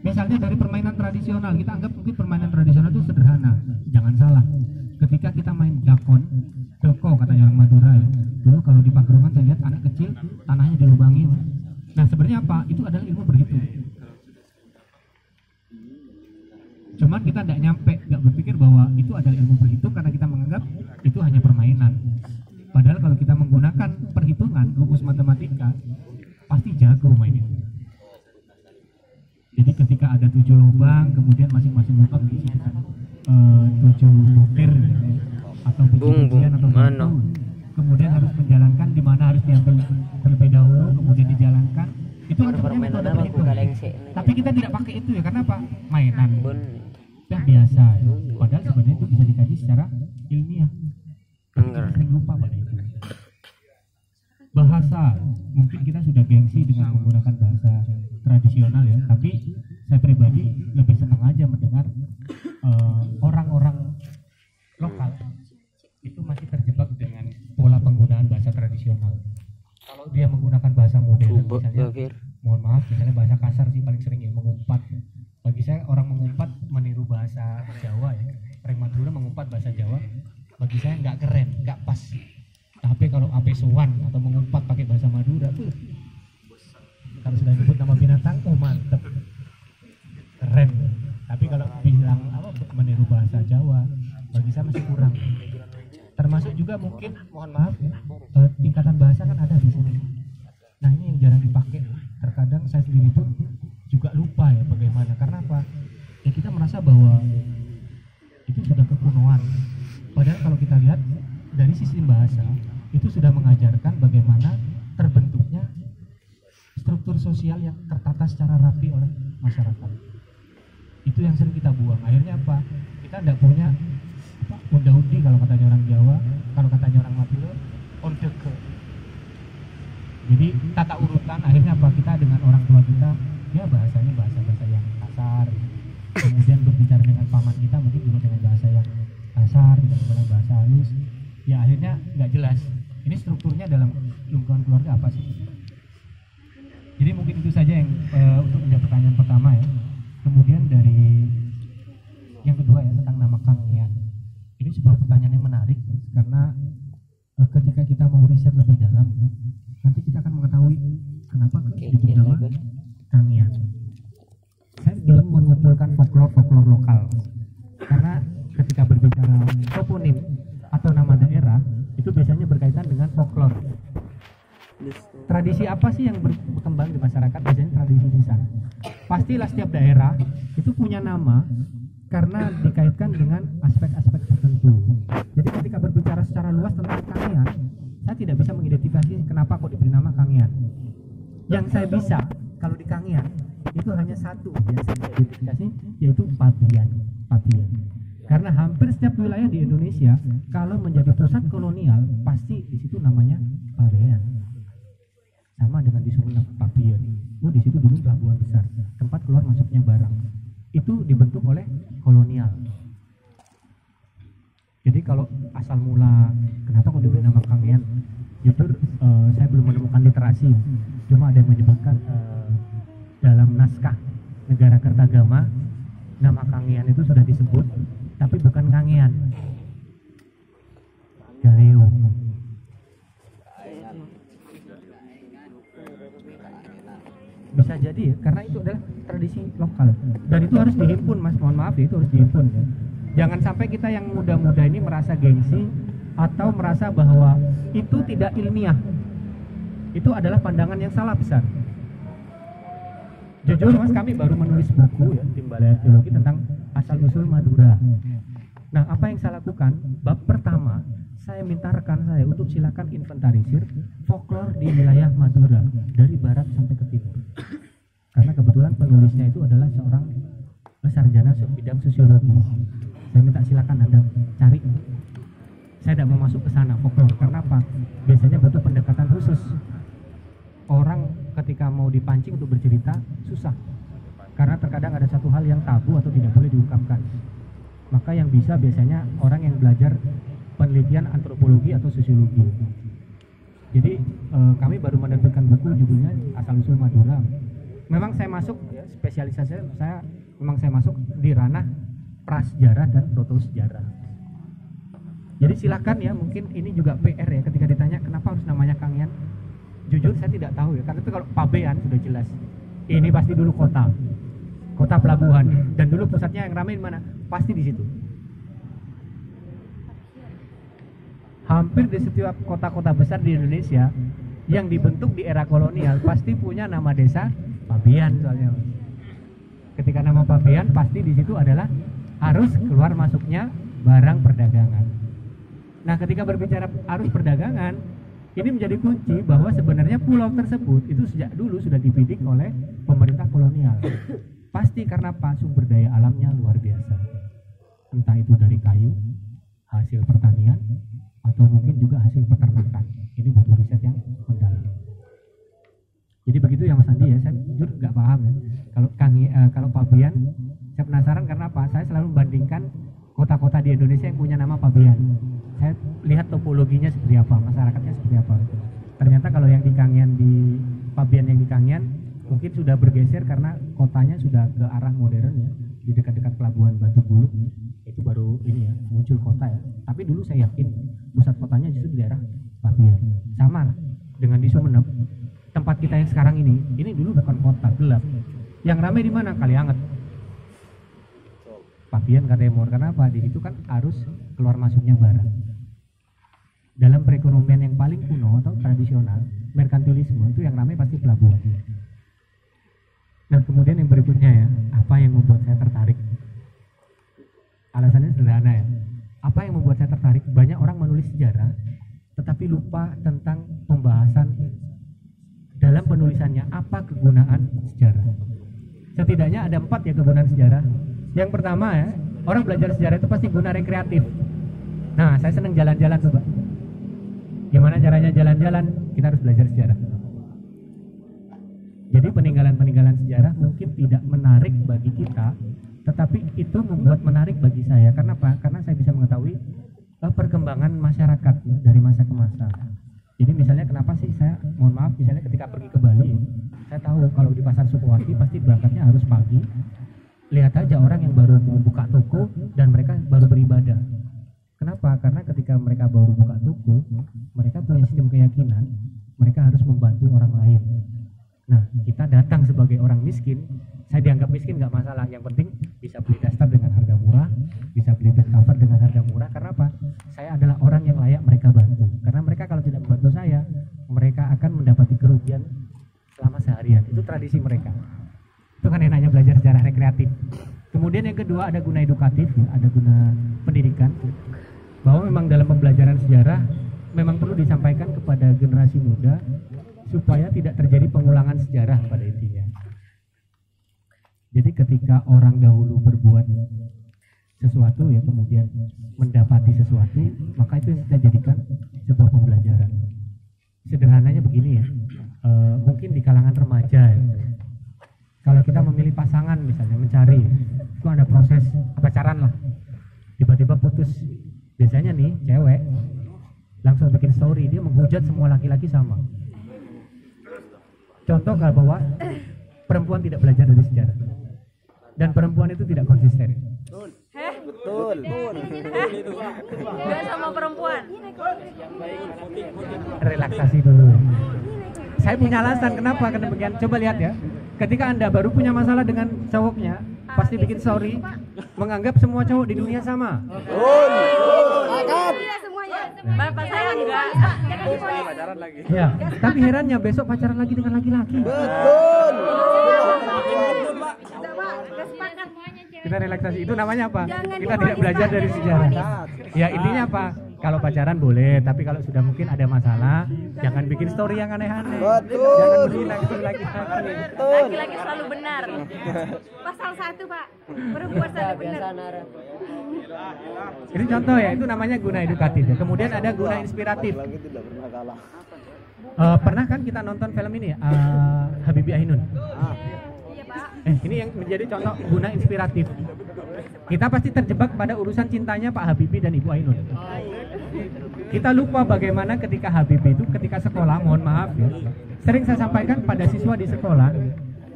Misalnya dari permainan tradisional, kita anggap mungkin permainan tradisional itu sederhana. Jangan salah. Ketika kita main dakon, doko katanya orang Madura ya. Dulu kalau di Pagerungan saya lihat anak kecil tanahnya dilubangi. Nah sebenarnya apa? Itu adalah ilmu berhitung. Cuman kita tidak nyampe, nggak berpikir bahwa itu adalah ilmu berhitung karena kita menganggap itu hanya permainan. Padahal kalau kita menggunakan perhitungan, rumus matematika, pasti jago mainnya. Jadi ketika ada 7 lubang, kemudian masing-masing lubang diisi dengan 7 butir atau biji-bijian atau batu, kemudian harus menjalankan di mana harus diambil terlebih dahulu, kemudian dijalankan. Itu kan sebenarnya metode berhitung. Tapi kita tidak pakai itu ya, karena apa? Mainan. Ya biasa. Padahal sebenarnya itu bisa dikaji secara ilmiah. Kita sering lupa pada itu. Bahasa, mungkin kita sudah gengsi dengan menggunakan bahasa tradisional ya, tapi saya pribadi lebih senang aja mendengar orang-orang lokal itu masih terjebak dengan pola penggunaan bahasa tradisional. Kalau dia menggunakan bahasa modern misalnya, mohon maaf, misalnya bahasa kasar sih paling sering ya, mengumpat. Bagi saya orang mengumpat meniru bahasa Jawa ya, orang Madura mengumpat bahasa Jawa, bagi saya nggak keren, nggak pas. Tapi kalau apesuan atau mengumpat pakai bahasa Madura tuh, kalau sudah disebut nama binatang, oh mantep, keren. Tapi kalau bilang apa meniru bahasa Jawa, bagi saya masih kurang. Termasuk juga mungkin, mohon maaf ya, tingkatan bahasa kan ada di sini. Nah ini yang jarang dipakai. Terkadang saya sendiri pun juga lupa ya bagaimana. Karena apa? Ya kita merasa bahwa itu sudah kekunoan. Padahal kalau kita lihat dari sistem bahasa, itu sudah mengajarkan bagaimana terbentuknya struktur sosial yang tertata secara rapi oleh masyarakat. Itu yang sering kita buang. Akhirnya apa? Kita tidak punya unda-undi kalau katanya orang Jawa, kalau katanya orang Madura, ondeke. Jadi tata urutan, akhirnya apa? Kita dengan orang tua kita, ya bahasanya bahasa-bahasa yang kasar. Kemudian berbicara dengan paman kita mungkin juga dengan bahasa yang kasar, tidak menggunakan bahasa halus. Ya akhirnya nggak jelas. Ini strukturnya dalam lingkungan keluarga apa sih? Jadi mungkin itu saja yang untuk menjawab pertanyaan pertama ya. Kemudian dari yang kedua ya tentang nama Kangean. Ini sebuah pertanyaan yang menarik karena ketika kita mau riset lebih dalam, nanti kita akan mengetahui kenapa diberi nama Kangean. Saya belum mengumpulkan folklore lokal karena ketika berbicara toponim atau nama daerah itu biasanya berkaitan dengan folklore. Tradisi apa sih yang berkembang di masyarakat? Biasanya tradisi lisan. Pastilah setiap daerah itu punya nama karena dikaitkan dengan aspek-aspek tertentu. Jadi ketika berbicara secara luas tentang Kangean, saya tidak bisa mengidentifikasi kenapa kok diberi nama Kangean. Yang saya bisa, kalau di Kangean itu itu hanya satu yang saya identifikasi, yaitu Pabian. Karena hampir setiap wilayah di Indonesia kalau menjadi pusat kolonial pasti di situ namanya Pabean. Sama dengan di Sumeneb, Pabian. Di situ dulu pelabuhan besar, tempat keluar masuknya barang. Itu dibentuk oleh kolonial. Jadi kalau asal mula kenapa kok diberi nama Kangean? Jujur saya belum menemukan literasi. Cuma ada yang menyebutkan dalam naskah negara Kertagama nama Kangean itu sudah disebut, tapi bukan Kangean, Galeo. Bisa jadi ya, karena itu adalah tradisi lokal dan itu harus dihimpun, Mas. Mohon maaf ya, itu harus dihimpun ya. Jangan sampai kita yang muda-muda ini merasa gengsi atau merasa bahwa itu tidak ilmiah. Itu adalah pandangan yang salah besar. Jujur Mas, kami baru menulis buku ya, tim Balai Arkeologi tentang asal-usul Madura. Nah, apa yang saya lakukan? Bab pertama, saya minta rekan saya untuk silakan inventarisir folklore di wilayah Madura dari barat sampai ke timur. Karena kebetulan penulisnya itu adalah seorang sarjana bidang sosiologi. Saya minta silakan Anda cari. Saya tidak mau masuk ke sana folklore. Karena apa? Biasanya butuh pendekatan khusus. Orang ketika mau dipancing untuk bercerita susah. Karena terkadang ada satu hal yang tabu atau tidak boleh diungkapkan. Maka yang bisa biasanya orang yang belajar penelitian antropologi atau sosiologi. Jadi kami baru menerbitkan buku judulnya Asal-usul Madura. Memang saya masuk ya, spesialisasi saya memang saya masuk di ranah prasejarah dan protosejarah. Jadi silakan ya, mungkin ini juga PR ya ketika ditanya kenapa harus namanya Kangean. Jujur saya tidak tahu ya, karena itu kalau Pabean sudah jelas. Ini pasti dulu kota pelabuhan, dan dulu pusatnya yang ramai di mana? Pasti di situ. Hampir di setiap kota-kota besar di Indonesia yang dibentuk di era kolonial pasti punya nama desa Pabean soalnya. Ketika nama Pabean pasti di situ adalah arus keluar masuknya barang perdagangan. Nah, ketika berbicara arus perdagangan, ini menjadi kunci bahwa sebenarnya pulau tersebut itu sejak dulu sudah dibidik oleh pemerintah kolonial. Pasti karena apa? Sumber daya alamnya luar biasa. Entah itu dari kayu, hasil pertanian, atau mungkin juga hasil peternakan. Ini butuh riset yang mendalam. Jadi begitu ya Mas Andi ya, saya jujur nggak paham ya. Kalau Pabean, saya penasaran karena apa? Saya selalu membandingkan kota-kota di Indonesia yang punya nama Pabean. Saya lihat topologinya seperti apa, masyarakatnya seperti apa. Ternyata kalau yang di Kangean, di Pabean yang di Kangean mungkin sudah bergeser karena kotanya sudah ke arah modern ya, di dekat-dekat pelabuhan Batu Buluk itu baru ini ya muncul kota ya. Tapi dulu saya yakin pusat kotanya justru di daerah Pabean. Sama dengan di Sumeneb, tempat kita yang sekarang ini dulu bukan kota, gelap. Yang ramai di mana? Kalianget, Pabean, Kademor. Kenapa? Di situ kan arus keluar masuknya barang. Dalam perekonomian yang paling kuno atau tradisional, merkantilisme, itu yang ramai pasti pelabuhan. Nah, kemudian yang berikutnya ya, apa yang membuat saya tertarik? Alasannya sederhana ya. Apa yang membuat saya tertarik? Banyak orang menulis sejarah, tetapi lupa tentang pembahasan dalam penulisannya apa kegunaan sejarah. Setidaknya ada 4 ya kegunaan sejarah. Yang pertama ya, orang belajar sejarah itu pasti guna rekreatif. Nah, saya senang jalan-jalan tuh, Pak. Gimana caranya jalan-jalan? Kita harus belajar sejarah. Jadi peninggalan-peninggalan sejarah mungkin tidak menarik bagi kita, tetapi itu membuat menarik bagi saya. Karena apa? Karena saya bisa mengetahui perkembangan masyarakat ya, dari masa ke masa. Jadi misalnya kenapa sih saya, mohon maaf, misalnya ketika pergi ke Bali, saya tahu kalau di Pasar Sukowati pasti berangkatnya harus pagi. Lihat aja orang yang baru mau buka toko dan mereka baru beribadah. Kenapa? Karena ketika mereka baru buka toko, mereka punya sistem keyakinan, mereka harus membantu orang lain. Nah, kita datang sebagai orang miskin, saya dianggap miskin nggak masalah, yang penting bisa beli daster dengan harga murah, bisa beli bed cover dengan harga murah. Karena apa? Saya adalah orang yang layak mereka bantu. Karena mereka kalau tidak membantu saya, mereka akan mendapati kerugian selama seharian. Itu tradisi mereka. Itu kan enaknya belajar sejarah rekreatif. Kemudian yang kedua ada guna edukatif, ya, ada guna pendidikan. Bahwa memang dalam pembelajaran sejarah memang perlu disampaikan kepada generasi muda supaya tidak terjadi pengulangan sejarah pada intinya. Jadi ketika orang dahulu berbuat sesuatu ya kemudian mendapati sesuatu, maka itu yang kita jadikan sebuah pembelajaran. Sederhananya begini ya, mungkin di kalangan remaja ya, kalau kita memilih pasangan misalnya mencari, itu ada proses pacaran lah, tiba-tiba putus. Biasanya nih cewek langsung bikin story, dia menghujat semua laki-laki sama. Contoh kalau bahwa perempuan tidak belajar dari sejarah dan perempuan itu tidak konsisten. Betul. Nggak sama perempuan. Relaksasi dulu. Saya punya alasan kenapa demikian. Coba lihat ya. Ketika Anda baru punya masalah dengan cowoknya, pasti bikin story menganggap semua cowok di dunia sama. Bapak saya enggak. Pacaran lagi. Ya, tapi herannya besok pacaran lagi dengan laki-laki. Kita relaksasi, itu namanya apa? Kita tidak belajar dari sejarah. Ya intinya apa? Kalau pacaran boleh, tapi kalau sudah mungkin ada masalah, jangan bikin story yang aneh-aneh. Jangan menghina laki-laki. Laki-laki selalu benar. Pasal 1 Pak, perempuan selalu benar. Ini contoh ya, itu namanya guna edukatif ya. Kemudian ada guna inspiratif. Pernah kan kita nonton film ini ya, Habibie Ainun? Ini yang menjadi contoh guna inspiratif. Kita pasti terjebak pada urusan cintanya Pak Habibie dan Ibu Ainun. Kita lupa bagaimana ketika Habibie itu ketika sekolah, mohon maaf ya, sering saya sampaikan pada siswa di sekolah,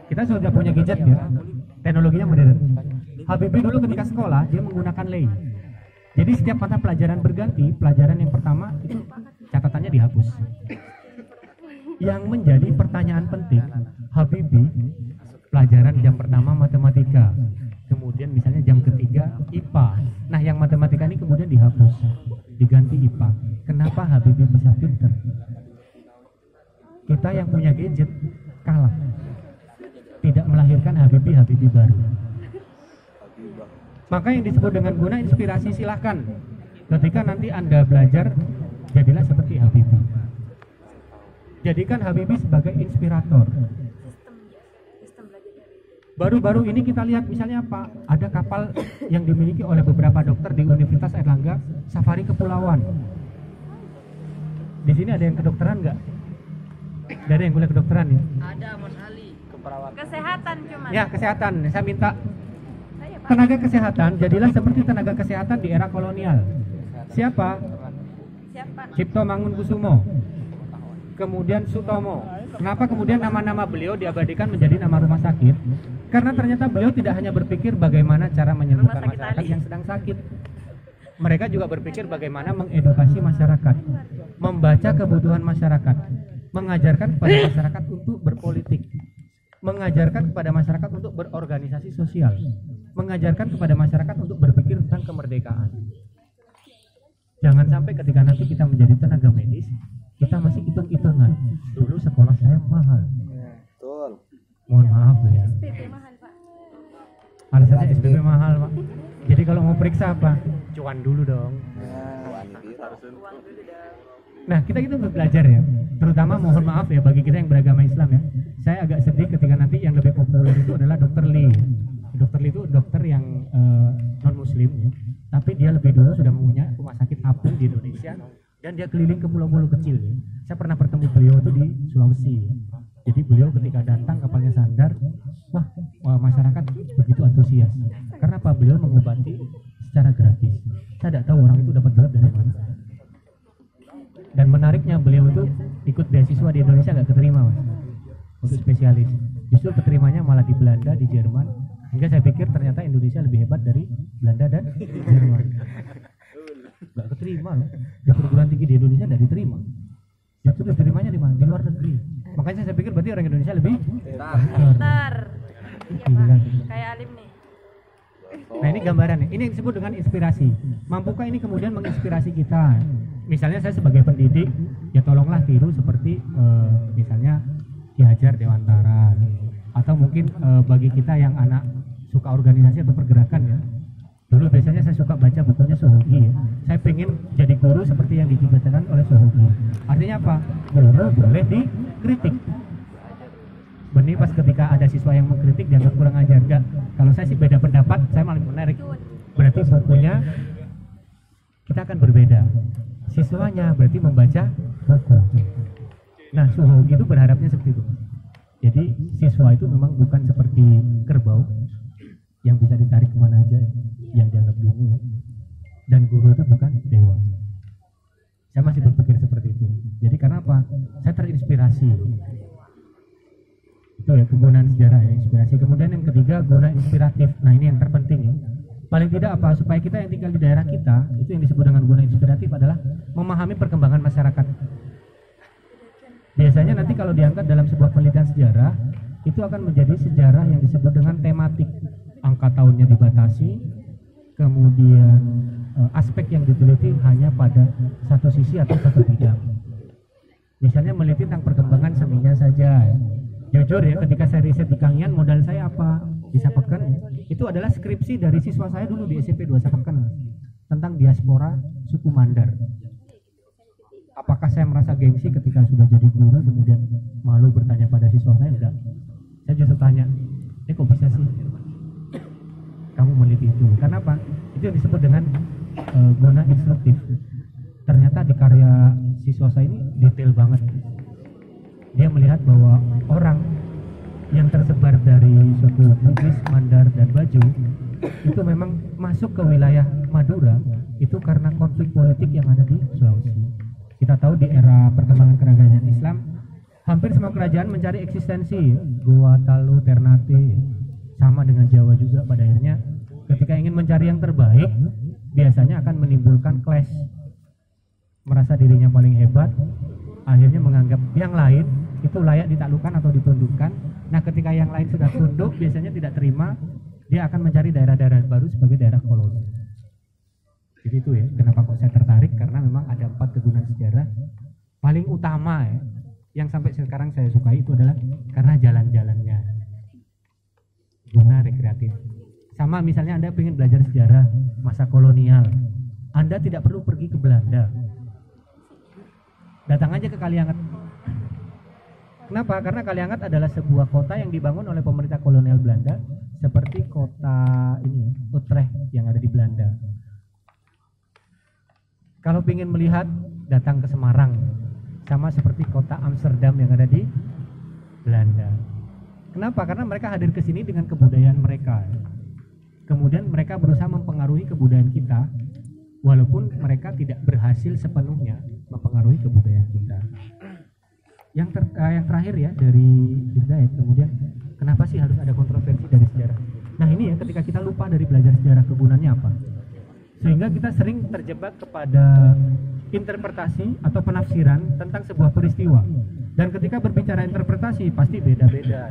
kita sudah punya gadget ya, teknologinya modern. Habibie dulu ketika sekolah dia menggunakan lei. Jadi setiap mata pelajaran berganti, pelajaran yang pertama itu catatannya dihapus. Yang menjadi pertanyaan penting, Habibie pelajaran jam pertama matematika, kemudian misalnya jam ketiga IPA. Nah yang matematika ini kemudian dihapus, diganti IPA. Kenapa Habibie bisa pinter? Kita yang punya gadget kalah, tidak melahirkan Habibie baru. Maka yang disebut dengan guna inspirasi silahkan. Ketika nanti Anda belajar, jadilah seperti Habibie. Jadikan Habibie sebagai inspirator. Baru-baru ini kita lihat misalnya apa? Ada kapal yang dimiliki oleh beberapa dokter di Universitas Airlangga, safari kepulauan. Di sini ada yang kedokteran nggak? Tidak ada yang kuliah kedokteran ya? Ada Mas Ali. Keperawatan. Kesehatan cuma. Ya kesehatan. Saya minta tenaga kesehatan jadilah seperti tenaga kesehatan di era kolonial. Siapa? Cipto Mangunkusumo. Kemudian Sutomo. Kenapa kemudian nama-nama beliau diabadikan menjadi nama rumah sakit? Karena ternyata beliau tidak hanya berpikir bagaimana cara menyembuhkan masyarakat yang sedang sakit. Mereka juga berpikir bagaimana mengedukasi masyarakat, membaca kebutuhan masyarakat, mengajarkan kepada masyarakat untuk berpolitik, mengajarkan kepada masyarakat untuk berorganisasi sosial, mengajarkan kepada masyarakat untuk berpikir tentang kemerdekaan. Jangan sampai ketika nanti kita menjadi tenaga medis, kita masih hitung-hitungan. Dulu sekolah saya mahal. Betul. Mohon maaf ya. Alasannya SPP mahal, Pak. Jadi kalau mau periksa apa? Cuan dulu dong. Nah, kita itu belajar ya. Terutama mohon maaf ya bagi kita yang beragama Islam ya. Saya agak sedih ketika nanti yang lebih populer itu adalah Dr. Lee. Dr. Lee itu dokter yang non muslim ya. Tapi dia lebih dulu sudah punya rumah sakit apung di Indonesia dan dia keliling ke pulau-pulau kecil. Saya pernah bertemu beliau itu di Sulawesi. Jadi beliau ketika datang kapalnya sandar, wah masyarakat begitu antusias. Karena apa? Beliau mengobati secara gratis. Saya tidak tahu orang itu dapat duit dari mana. Dan menariknya beliau itu ikut beasiswa di Indonesia nggak keterima, Mas, untuk spesialis. Justru keterimanya malah di Belanda, di Jerman. Hingga saya pikir ternyata Indonesia lebih hebat dari Belanda dan Jerman. Nggak keterima loh. Di perguruan tinggi di Indonesia tidak diterima. Justru diterimanya di mana? Di luar negeri. Makanya saya pikir berarti orang Indonesia lebih Pintar. Gila. Kayak Alim nih. Nah ini gambarannya. Ini yang disebut dengan inspirasi. Mampukah ini kemudian menginspirasi kita? Misalnya saya sebagai pendidik, ya tolonglah tiru seperti misalnya Ki Hajar Dewantara. Atau mungkin bagi kita yang anak suka organisasi atau pergerakan ya. Dulu biasanya saya suka baca bukunya Sohoki ya. Saya pengen jadi guru seperti yang diceritakan oleh Sohoki. Artinya apa? Guru boleh dikritik. Benih pas ketika ada siswa yang mengkritik dianggap kurang ajar, enggak. bukunya, kita akan berbeda. Siswanya berarti membaca buku. Nah, Suhogi itu berharapnya seperti itu. Jadi siswa itu memang bukan seperti kerbau yang bisa ditarik kemana aja, yang dianggap dungu. Dan guru itu bukan dewa. Saya masih berpikir seperti itu. Jadi karena apa? Saya terinspirasi. Itu ya, kegunaan sejarah ya, inspirasi. Kemudian yang ketiga, guna inspiratif. Nah, ini yang terpenting ya. Paling tidak apa? Supaya kita yang tinggal di daerah kita, itu yang disebut dengan guna inspiratif adalah memahami perkembangan masyarakat. Biasanya nanti kalau diangkat dalam sebuah penelitian sejarah, itu akan menjadi sejarah yang disebut dengan tematik. Angka tahunnya dibatasi, kemudian aspek yang diteliti hanya pada satu sisi atau satu bidang. Misalnya meneliti tentang perkembangan seninya saja. Jujur ya, ketika saya riset di Kangian, modal saya apa? Di Sapeken, itu adalah skripsi dari siswa saya dulu di SMP 2 Sapeken tentang diaspora suku Mandar. Apakah saya merasa gengsi ketika sudah jadi guru kemudian malu bertanya pada siswa saya? Enggak. Saya justru tanya, kok bisa sih kamu meneliti itu? Karena apa? Itu yang disebut dengan guna instruktif. Ternyata di karya siswa saya ini detail banget. Dia melihat bahwa orang yang tersebar dari suku Bugis, Mandar, dan Baju itu memang masuk ke wilayah Madura itu karena konflik politik yang ada di Sulawesi. Kita tahu di era perkembangan kerajaan Islam, hampir semua kerajaan mencari eksistensi. Goa, Talu, Ternate, sama dengan Jawa juga. Pada akhirnya ketika ingin mencari yang terbaik, biasanya akan menimbulkan clash. Merasa dirinya paling hebat, akhirnya menganggap yang lain itu layak ditaklukkan atau ditundukkan. Nah, ketika yang lain sudah tunduk, biasanya tidak terima, dia akan mencari daerah-daerah baru sebagai daerah koloni. Jadi itu ya, kenapa kok saya tertarik, karena memang ada 4 kegunaan sejarah paling utama ya, yang sampai sekarang saya sukai itu adalah karena jalan-jalannya, guna rekreatif. Sama misalnya Anda ingin belajar sejarah masa kolonial, Anda tidak perlu pergi ke Belanda, datang aja ke Kalianget. Kenapa? Karena Kalianget adalah sebuah kota yang dibangun oleh pemerintah kolonial Belanda, seperti kota ini, Utrecht yang ada di Belanda. Kalau ingin melihat, datang ke Semarang, sama seperti kota Amsterdam yang ada di Belanda. Kenapa? Karena mereka hadir ke sini dengan kebudayaan mereka. Kemudian mereka berusaha mempengaruhi kebudayaan kita, walaupun mereka tidak berhasil sepenuhnya mempengaruhi kebudayaan kita. Yang terakhir ya dari Hidayat, kemudian kenapa sih harus ada kontroversi dari sejarah? Nah ini ya, ketika kita lupa dari belajar sejarah, kegunaannya apa? Sehingga kita sering terjebak kepada interpretasi atau penafsiran tentang sebuah peristiwa. Dan ketika berbicara interpretasi pasti beda-beda.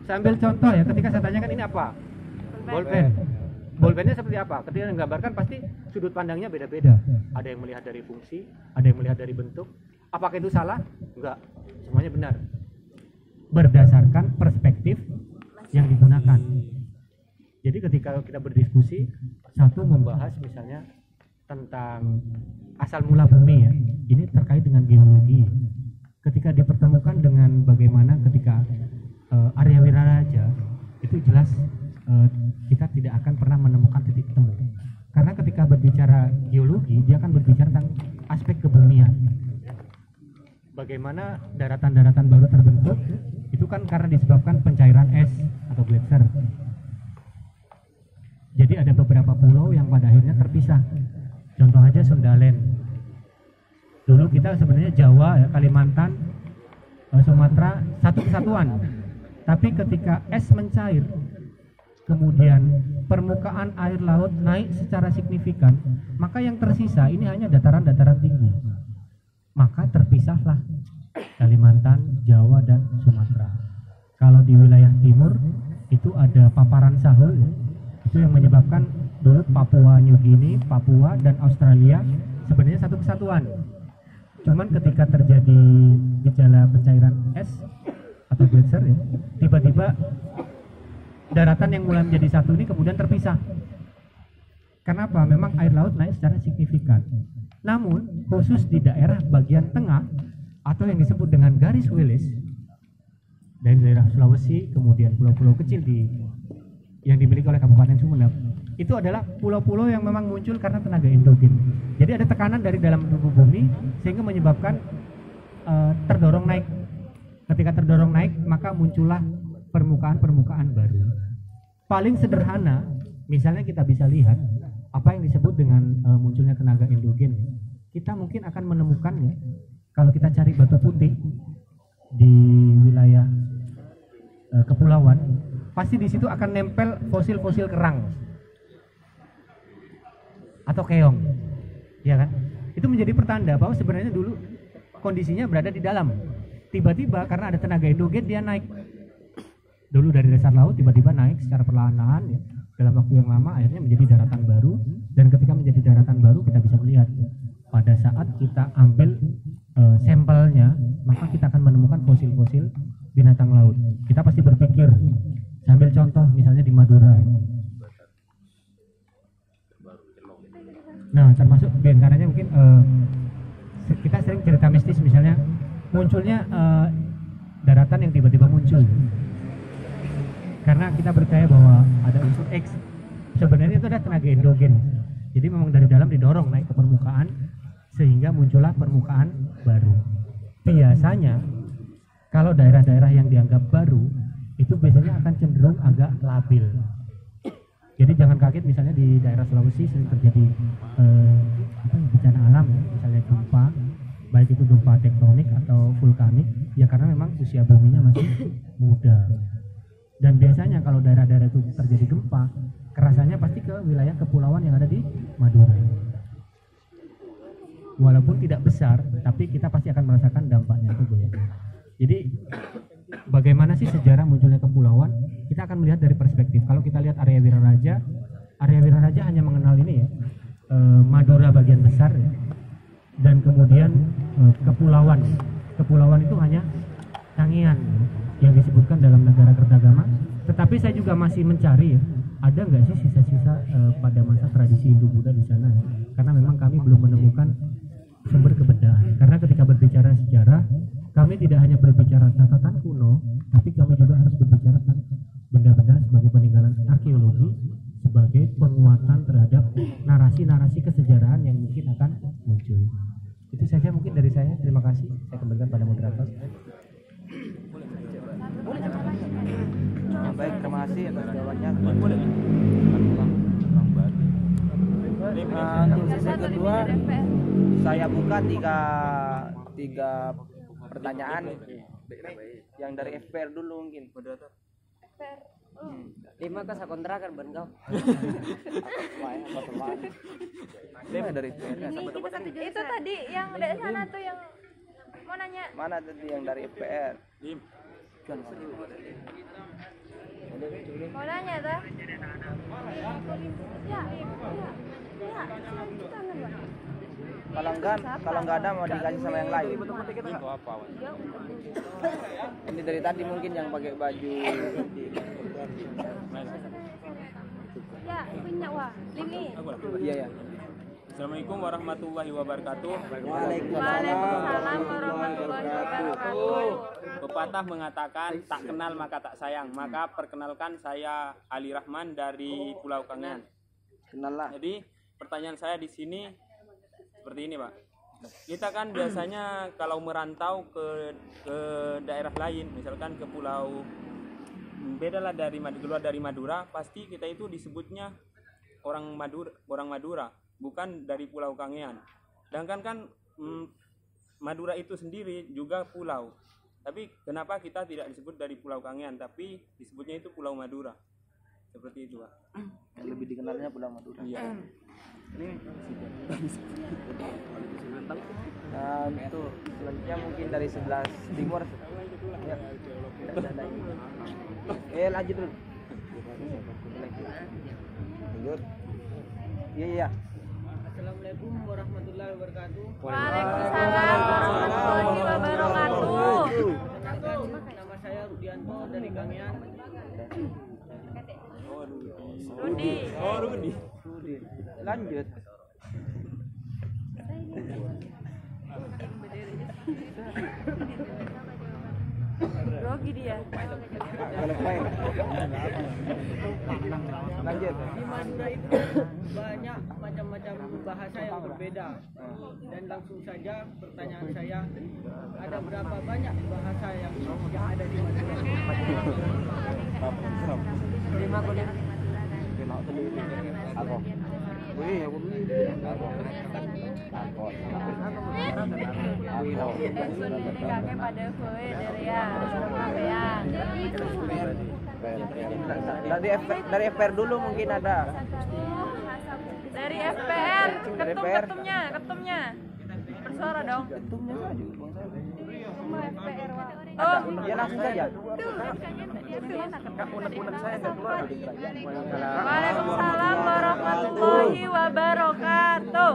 Saya ambil contoh ya, ketika saya tanyakan ini apa? Bolpen. Bolpennya seperti apa? Ketika menggambarkan pasti sudut pandangnya beda-beda. Ada yang melihat dari fungsi, ada yang melihat dari bentuk. Apakah itu salah? Enggak, semuanya benar. Berdasarkan perspektif yang digunakan. Jadi ketika kita berdiskusi, satu membahas misalnya tentang asal mula bumi ya, ini terkait dengan geologi. Ketika dipertemukan dengan bagaimana ketika Arya Wiraraja, itu jelas kita tidak akan pernah menemukan titik temu. Karena ketika berbicara geologi, dia akan berbicara tentang aspek kebumian. Bagaimana daratan-daratan baru terbentuk, itu kan karena disebabkan pencairan es atau gletser. Jadi ada beberapa pulau yang pada akhirnya terpisah. Contoh aja Sundalen. Dulu kita sebenarnya Jawa, ya, Kalimantan, Sumatera satu kesatuan. Tapi ketika es mencair, kemudian permukaan air laut naik secara signifikan, maka yang tersisa ini hanya dataran-dataran tinggi. Maka terpisahlah Kalimantan, Jawa, dan Sumatera. Kalau di wilayah timur itu ada paparan Sahul, itu yang menyebabkan dulu Papua New Guinea, Papua, dan Australia sebenarnya satu kesatuan. Cuman ketika terjadi gejala pencairan es atau gletser ya, tiba-tiba daratan yang mulai menjadi satu ini kemudian terpisah. Kenapa? Memang air laut naik secara signifikan. Namun khusus di daerah bagian tengah atau yang disebut dengan garis Willis, dari daerah Sulawesi, kemudian pulau-pulau kecil yang dimiliki oleh Kabupaten Sumeneb, itu adalah pulau-pulau yang memang muncul karena tenaga endogen. Jadi ada tekanan dari dalam tubuh bumi sehingga menyebabkan terdorong naik. Ketika terdorong naik, maka muncullah permukaan-permukaan baru. Paling sederhana, misalnya kita bisa lihat apa yang disebut dengan munculnya tenaga endogen. Kita mungkin akan menemukannya kalau kita cari batu putih di wilayah kepulauan, pasti di situ akan nempel fosil-fosil kerang atau keong, ya kan? Itu menjadi pertanda bahwa sebenarnya dulu kondisinya berada di dalam. Tiba-tiba karena ada tenaga endogen dia naik. Dulu dari dasar laut tiba-tiba naik secara perlahan-lahan ya. Dalam waktu yang lama akhirnya menjadi daratan baru, dan ketika menjadi daratan baru kita bisa melihat pada saat kita ambil sampelnya, maka kita akan menemukan fosil-fosil binatang laut. Kita pasti berpikir, sambil contoh misalnya di Madura. Nah, termasuk diantaranya mungkin kita sering cerita mistis, misalnya munculnya daratan yang tiba-tiba muncul karena kita percaya bahwa ada unsur X. Sebenarnya itu ada tenaga endogen, jadi memang dari dalam didorong naik ke permukaan sehingga muncullah permukaan baru. Biasanya kalau daerah-daerah yang dianggap baru itu biasanya akan cenderung agak labil. Jadi jangan kaget misalnya di daerah Sulawesi sering terjadi bencana alam, misalnya gempa, baik itu gempa tektonik atau vulkanik, ya karena memang usia buminya masih muda. Dan biasanya kalau daerah-daerah itu terjadi gempa, kerasannya pasti ke wilayah kepulauan yang ada di Madura. Walaupun tidak besar, tapi kita pasti akan merasakan dampaknya itu goyang. Jadi bagaimana sih sejarah munculnya kepulauan? Kita akan melihat dari perspektif. Kalau kita lihat Arya Wiraraja hanya mengenal ini ya, Madura bagian besar ya, dan kemudian kepulauan. Kepulauan itu hanya Kangean yang disebutkan dalam Negara Kertagama. Tetapi saya juga masih mencari ya, ada nggak sih sisa-sisa pada masa tradisi Hindu-Buddha di sana? Ya? Karena memang kami belum menemukan sumber kebendaan. Karena ketika berbicara sejarah, kami tidak hanya berbicara catatan kuno, tapi kami juga harus berbicara tentang benda-benda sebagai peninggalan arkeologi, sebagai penguatan terhadap narasi-narasi kesejarahan yang mungkin akan muncul. Itu saja mungkin dari saya. Terima kasih. Saya kembalikan pada moderator. Baik, terima kasih atas jawabannya. Untuk sesi kedua, saya buka tiga pertanyaan yang dari FPR dulu mungkin. Lima ke kontrakan ban kau. Lima dari FPR. Itu tadi yang dari sana tuh yang mau nanya. Mana tadi yang dari FPR? Mau nanya tuh? Ya. Kalau nggak ada mau dikasih sama yang lain. Ini dari tadi mungkin yang pakai baju. Ya, punya wah. Ini. Iya ya. Assalamualaikum warahmatullahi wabarakatuh. Waalaikumsalam warahmatullahi wabarakatuh. Pepatah mengatakan tak kenal maka tak sayang. Maka perkenalkan, saya Ali Rahman dari Pulau Kangean. Kenal lah. Jadi pertanyaan saya di sini seperti ini, Pak. Kita kan biasanya kalau merantau ke daerah lain, misalkan ke pulau beda lah keluar dari Madura, pasti kita itu disebutnya orang Madura, bukan dari Pulau Kangean. Sedangkan kan Madura itu sendiri juga pulau. Tapi kenapa kita tidak disebut dari Pulau Kangean, tapi disebutnya itu Pulau Madura? Seperti itu, Pak. Yang lebih dikenalnya Pulau Madura. Iya. Itu selanjutnya mungkin dari sebelah timur. Ya. Lanjut dulu. Lanjut. Iya. Assalamualaikum warahmatullahi wabarakatuh. Waalaikumsalam warahmatullahi wabarakatuh. Nama saya Rudianto dari Kangean. Rudi. Lanjut. Grogi dia. Lanjut. Di Madura itu banyak macam-macam bahasa yang berbeda. Dan langsung saja pertanyaan saya, ada berapa banyak bahasa yang ada di Madura? Pada kue dari ya. Dari FPR dulu mungkin ada. Dari FPR, ketumnya. Bersuara dong. Ketumnya saja. Oh, Ya langsung saja. Waalaikumsalam warahmatullahi wabarakatuh.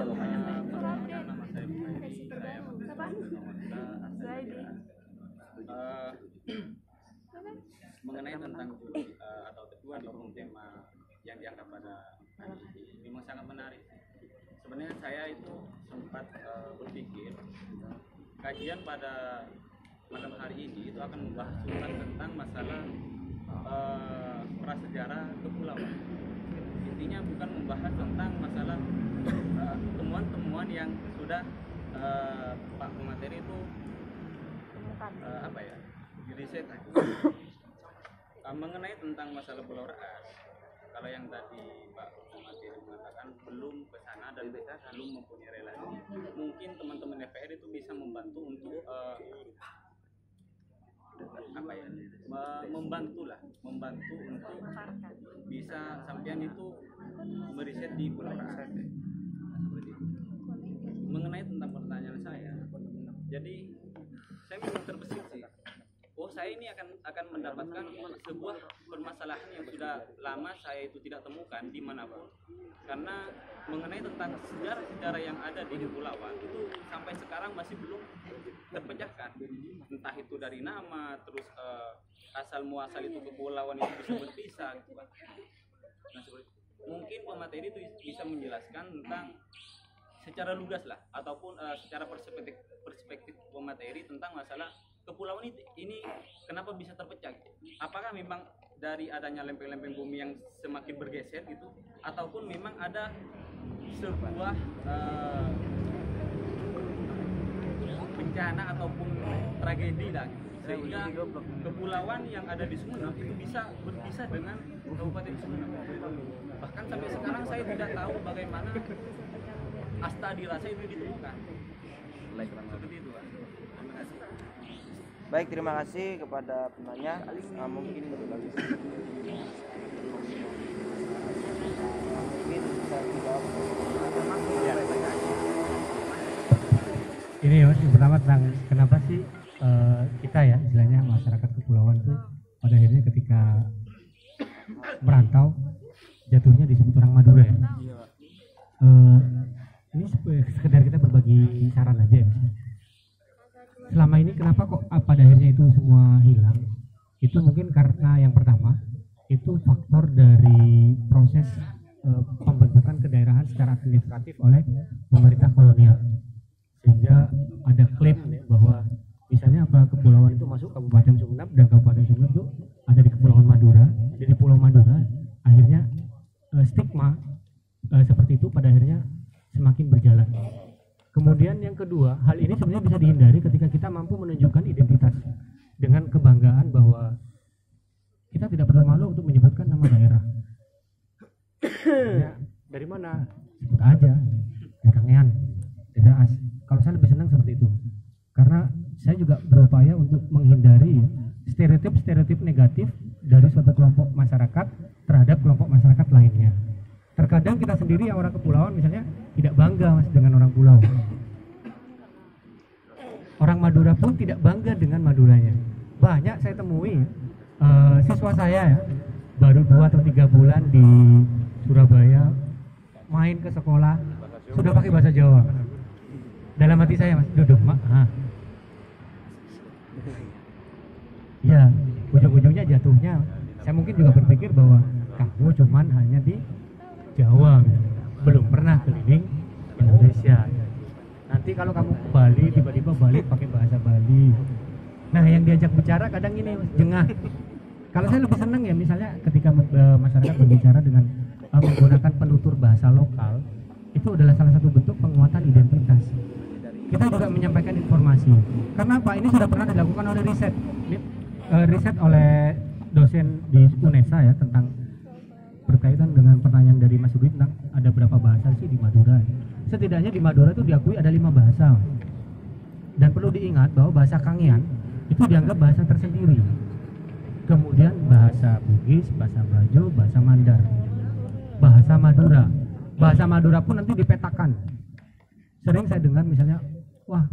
Mengenai tentang atau kedua di tema yang diangkat pada hari ini memang sangat menarik. Sebenarnya saya itu sempat berpikir kajian pada malam hari ini itu akan membahas tentang masalah prasejarah kepulauan. Intinya bukan membahas tentang masalah temuan-temuan yang sudah Pak Pemateri itu diriset mengenai tentang masalah Pulau Raas. Kalau yang tadi Pak Pemateri mengatakan belum ke sana dan mereka belum mempunyai relasi, mungkin teman-teman DPR itu bisa membantu untuk membantu untuk bisa sampean itu meriset di Pulau Raas. Seperti itu. Mengenai tentang pertanyaan saya, jadi saya memang terbesit sih. Oh, saya ini akan mendapatkan sebuah permasalahan yang sudah lama saya itu tidak temukan dimanapun, karena mengenai tentang sejarah-sejarah yang ada di kepulauan itu sampai sekarang masih belum terpecahkan, entah itu dari nama, terus asal muasal itu kepulauan itu bisa berpisah gitu kan. Nah, mungkin pemateri itu bisa menjelaskan tentang secara lugas lah, ataupun secara perspektif pemateri tentang masalah kepulauan ini kenapa bisa terpecah? Apakah memang dari adanya lempeng-lempeng bumi yang semakin bergeser gitu, ataupun memang ada sebuah bencana ataupun tragedi lah, sehingga kepulauan yang ada di Sumeneb itu bisa berpisah dengan Kabupaten Sumeneb. Bahkan sampai sekarang saya tidak tahu bagaimana Asta Dirasa itu ditemukan. Seperti itu, Pak. Terima kasih. Baik, terima kasih kepada penanya. Mungkin bisa dijawab. Ini Mas, yang pertama tentang kenapa sih kita ya istilahnya masyarakat kepulauan tuh pada akhirnya ketika merantau jatuhnya disebut orang Madura ya. Ini sekedar kita berbagi saran aja ya. Selama ini kenapa kok pada akhirnya itu semua hilang? Itu mungkin karena yang pertama itu faktor dari proses pembentukan kedaerahan secara administratif oleh pemerintah kolonial, sehingga ada klaim bahwa misalnya kepulauan itu masuk Kabupaten Sumeneb dan Kabupaten Sumeneb itu ada di Kepulauan Madura, jadi Pulau Madura. Akhirnya stigma seperti itu pada akhirnya semakin berjalan. Kemudian yang kedua, hal ini sebenarnya bisa dihindari ketika kita mampu menunjukkan identitas dengan kebanggaan bahwa kita tidak perlu malu untuk menyebutkan nama daerah. Ya, dari mana? Sebut aja, Kangean, Desa As. Kalau saya lebih senang seperti itu, karena saya juga berupaya untuk menghindari stereotip-stereotip negatif dari suatu kelompok masyarakat terhadap kelompok masyarakat lainnya. Terkadang kita sendiri yang orang kepulauan misalnya tidak bangga Mas dengan orang pulau. Orang Madura pun tidak bangga dengan Maduranya. Banyak saya temui siswa saya ya, baru 2 atau 3 bulan di Surabaya main ke sekolah sudah pakai bahasa Jawa. Dalam hati saya Mas, duduk mak. Ya, ujung-ujungnya jatuhnya saya mungkin juga berpikir bahwa kamu cuman hanya di Jawa, belum pernah keliling Indonesia. Nanti kalau kamu ke Bali, tiba-tiba balik pakai bahasa Bali. Nah, Nah, yang diajak bicara kadang gini jengah. Kalau saya lebih senang ya misalnya ketika masyarakat berbicara dengan menggunakan penutur bahasa lokal, itu adalah salah satu bentuk penguatan identitas. Kita juga menyampaikan informasi. Karena apa? Ini sudah pernah dilakukan oleh riset. Riset oleh dosen di UNESA ya tentang berkaitan dengan pertanyaan dari Mas Rudi tentang ada berapa bahasa sih di Madura. Setidaknya di Madura itu diakui ada 5 bahasa. Dan perlu diingat bahwa bahasa Kangean itu dianggap bahasa tersendiri. Kemudian bahasa Bugis, bahasa Bajo, bahasa Mandar, bahasa Madura. Bahasa Madura pun nanti dipetakan. Sering saya dengar misalnya, wah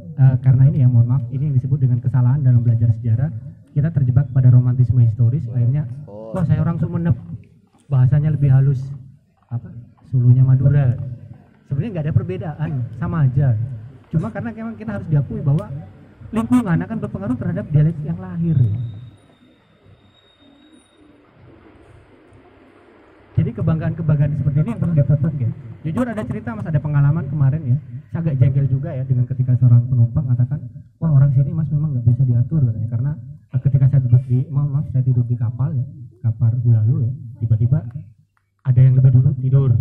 karena ini ya mohon maaf, ini yang disebut dengan kesalahan dalam belajar sejarah. Kita terjebak pada romantisme historis, akhirnya, wah saya orang Sumeneb, bahasanya lebih halus, apa? Sulunya Madura. Sebenarnya nggak ada perbedaan, sama aja. Cuma karena memang kita harus diakui bahwa lingkungan akan berpengaruh terhadap dialek yang lahir. Jadi kebanggaan-kebanggaan seperti ini yang perlu dipupuk ya. Jujur ada cerita Mas, ada pengalaman kemarin ya. Saya agak jengkel juga ya dengan ketika seorang penumpang katakan, wah orang sini Mas memang nggak bisa diatur katanya, karena ketika saya duduk di, maaf saya tidur di kapal ya, kapal Bulalu ya, tiba-tiba ada yang lebih dulu tidur.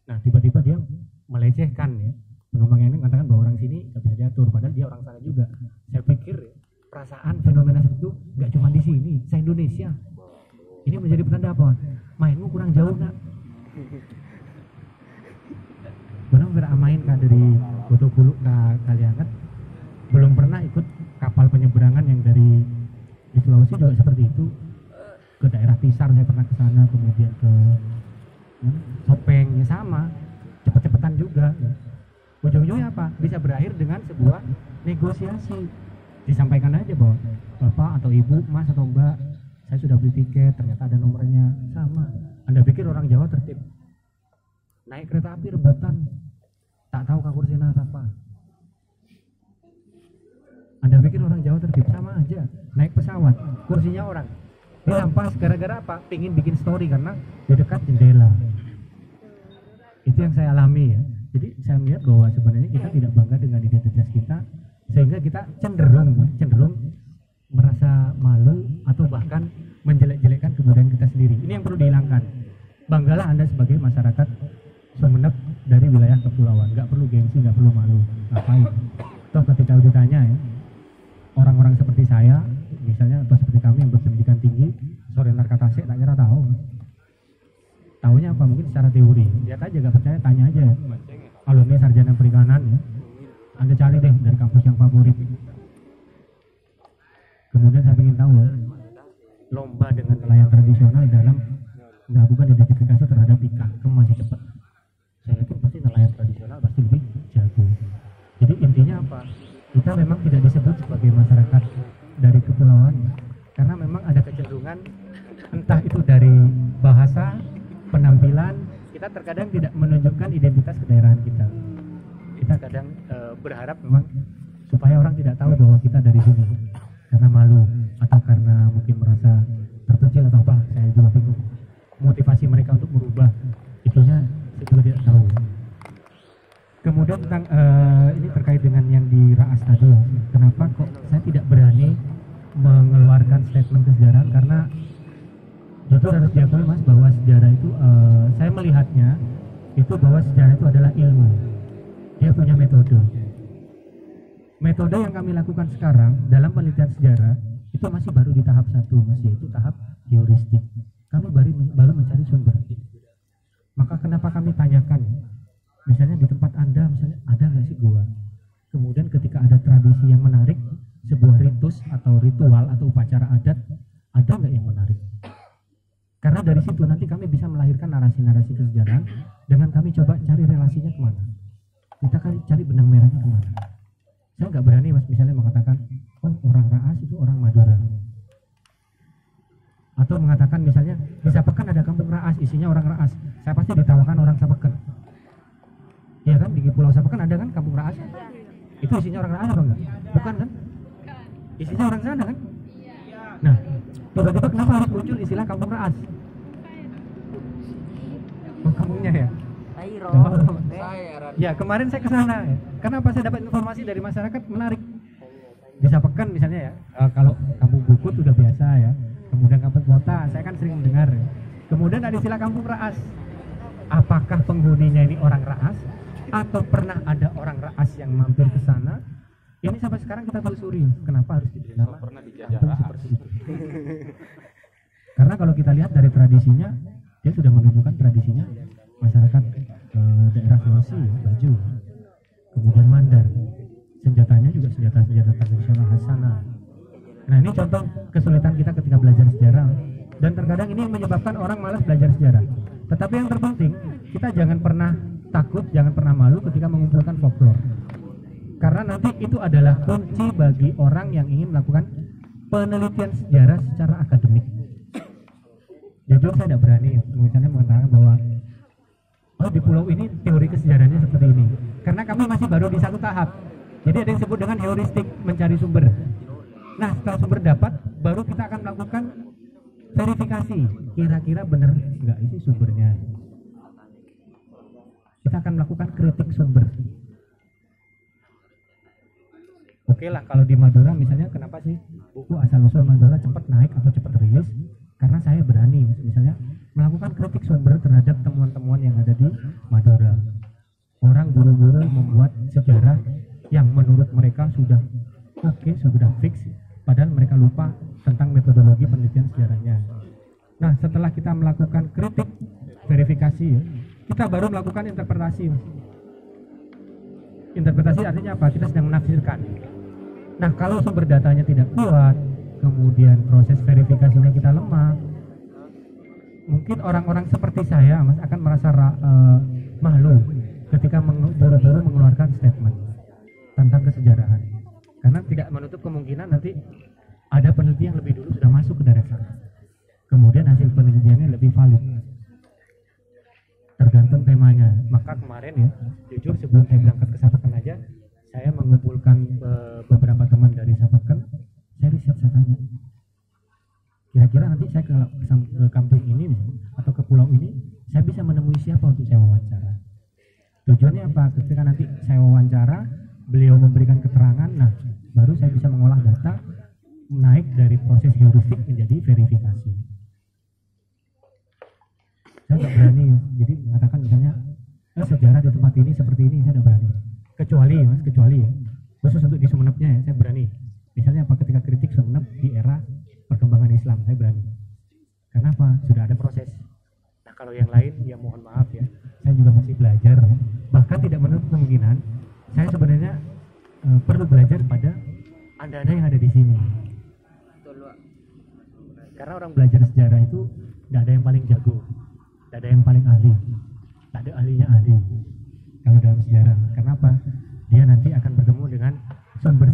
Nah tiba-tiba dia melecehkan ya, penumpang yang ini mengatakan bahwa orang sini nggak bisa diatur, padahal dia orang sana juga. Saya pikir ya, perasaan fenomena seperti itu nggak cuma di sini, se Indonesia. Ini menjadi petanda apa? Mainmu kurang jauh nak. Benar-benar main kah dari Botobulu ke Kalianget, belum pernah ikut kapal penyeberangan yang dari di Sulawesi juga seperti itu. Ke daerah Tisar saya pernah ke sana, kemudian ke Sopeng ya sama, cepet-cepetan juga. Ya. Ujung-ujungnya apa? Bisa berakhir dengan sebuah negosiasi. Disampaikan aja bahwa bapak atau ibu, mas atau mbak, saya sudah beli tiket, ternyata ada nomornya sama. Anda pikir orang Jawa tertib? Naik kereta api rebutan, tak tahu kursinya apa. Anda pikir orang Jawa tertib? Sama aja. Naik pesawat, kursinya orang dirampas gara-gara apa? Pingin bikin story karena di dekat jendela. Itu yang saya alami ya. Jadi saya melihat bahwa sebenarnya kita tidak bangga dengan identitas kita, sehingga kita cenderung merasa malu atau bahkan menjelek-jelekkan kebudayaan kita sendiri. Ini yang perlu dihilangkan. Banggalah Anda sebagai masyarakat Sumeneb dari wilayah kepulauan. Nggak perlu gengsi, nggak perlu malu. Ngapain? Toh ketika ditanya ya, orang-orang seperti saya, misalnya atau seperti kami yang berpendidikan tinggi, sore narkatase tak kira tahu. Taunya apa? Mungkin secara teori. Lihat aja, nggak percaya tanya aja. Alumni sarjana perikanan ya. Anda cari deh dari kampus yang favorit. Kemudian saya ingin tahu ya, lomba dengan nelayan tradisional dalam melakukan identifikasi terhadap ikan, kamu masih cepat. Saya yakin pasti nelayan tradisional pasti lebih jago. Jadi intinya apa? Kita memang tidak disebut sebagai masyarakat dari kepulauan, karena memang ada kecenderungan entah itu dari bahasa, penampilan, kita terkadang tidak menunjukkan identitas kedaerahan kita. Kita kadang berharap memang supaya orang tidak tahu bahwa kita dari sini, karena malu atau karena mungkin merasa terpencil atau apa, saya juga bingung motivasi mereka untuk merubah itunya, saya juga tidak tahu. Kemudian tentang ini terkait dengan yang di Raas tadi, kenapa kok saya tidak berani mengeluarkan statement kesejarahan, karena jujur harus diakui Mas bahwa sejarah itu saya melihatnya itu bahwa sejarah itu adalah ilmu, dia punya metode. Metode yang kami lakukan sekarang dalam penelitian sejarah itu masih baru di tahap 1 Mas, yaitu tahap heuristik. Kami baru mencari sumber. Maka kenapa kami tanyakan, misalnya di tempat Anda misalnya ada nggak sih gua? Kemudian ketika ada tradisi yang menarik, sebuah ritus atau ritual atau upacara adat, ada nggak yang menarik? Karena dari situ nanti kami bisa melahirkan narasi-narasi kesejarahan dengan kami coba cari relasinya kemana. Kita cari benang merahnya kemana. Saya nggak berani Mas misalnya mengatakan, oh orang Raas itu orang Madura. Atau mengatakan misalnya di Sapeken ada kampung Raas, isinya orang Raas. Saya pasti ditawakan orang Sapeken. Iya kan, di Pulau Sapeken ada kan kampung Raas? Itu isinya orang Raas apa enggak? Bukan kan? Isinya orang sana kan? Nah, tiba-tiba kenapa harus muncul istilah kampung Raas? Oh, kampungnya ya? Ya, kemarin saya ke sana. Kenapa saya dapat informasi dari masyarakat menarik? Di Sapeken misalnya ya, kalau kampung Bukut udah biasa ya, kemudian kampung kota saya kan sering mendengar ya. Kemudian ada istilah kampung Raas. Apakah penghuninya ini orang Raas atau pernah ada orang Raas yang mampir ke sana? Ini sampai sekarang kita telusuri kenapa harus diberi nama kampung seperti itu. Karena kalau kita lihat dari tradisinya, dia sudah menunjukkan tradisinya masyarakat daerah Sulawesi, Baju, kemudian Mandar. Senjatanya juga senjata-senjata tradisional khas sana. Nah, ini contoh kesulitan kita ketika belajar sejarah, dan terkadang ini menyebabkan orang malas belajar sejarah. Tetapi yang terpenting, kita jangan pernah takut, jangan pernah malu ketika mengumpulkan folklore. Karena nanti itu adalah kunci bagi orang yang ingin melakukan penelitian sejarah secara akademik. Jujur saya tidak berani misalnya mengatakan bahwa di pulau ini teori kesejarahannya seperti ini, karena kami masih baru di satu tahap. Jadi ada yang disebut dengan heuristik mencari sumber. Nah, setelah sumber dapat, baru kita akan melakukan verifikasi. Kira-kira benar nggak isi sumbernya. Kita akan melakukan kritik sumber. Oke lah, kalau di Madura misalnya, kenapa sih buku asal-usul Madura cepat naik atau cepat rilis? Karena saya berani misalnya melakukan kritik sumber terhadap temuan-temuan yang ada di Madura. Orang buru-buru membuat sejarah yang menurut mereka sudah oke, sudah fix, padahal mereka lupa tentang metodologi penelitian sejarahnya. Nah, setelah kita melakukan kritik, verifikasi, kita baru melakukan interpretasi. Interpretasi artinya apa? Kita sedang menafsirkan. Nah, kalau sumber datanya tidak kuat, kemudian proses verifikasinya kita lemah, mungkin orang-orang seperti saya, Mas, akan merasa malu ketika buru-buru mengeluarkan statement tentang kesejarahan, karena tidak menutup kemungkinan nanti ada peneliti yang lebih dulu sudah masuk ke daerah sana, kemudian hasil penelitiannya lebih valid, tergantung temanya. Maka kemarin ya, jujur sebelum saya berangkat ke Sapeken aja, saya mengumpulkan beberapa teman dari Sapeken. Saya riset, saya tanya, kira-kira nanti saya ke kampung ini misalnya, atau ke pulau ini, saya bisa menemui siapa untuk saya wawancara. Tujuannya apa? Ketika nanti saya wawancara, beliau memberikan keterangan, nah baru saya bisa mengolah data, naik dari proses heuristik menjadi verifikasi. Saya nggak berani jadi mengatakan misalnya sejarah di tempat ini seperti ini, saya tidak berani. Kecuali Mas, kecuali ya, khusus untuk di Sumenepnya ya, saya berani. Misalnya apa, ketika kritik Sumenep di era perkembangan Islam, saya berani. Karena apa? Sudah ada proses. Nah, kalau yang lain ya mohon maaf ya, saya juga masih belajar. Bahkan tidak menutup kemungkinan saya sebenarnya perlu belajar pada anda-anda yang ada di sini. Karena orang belajar sejarah itu tidak ada yang paling jago, tidak ada yang paling ahli, tidak ada ahlinya ahli kalau dalam sejarah. Kenapa? Dia nanti akan bertemu dengan sumber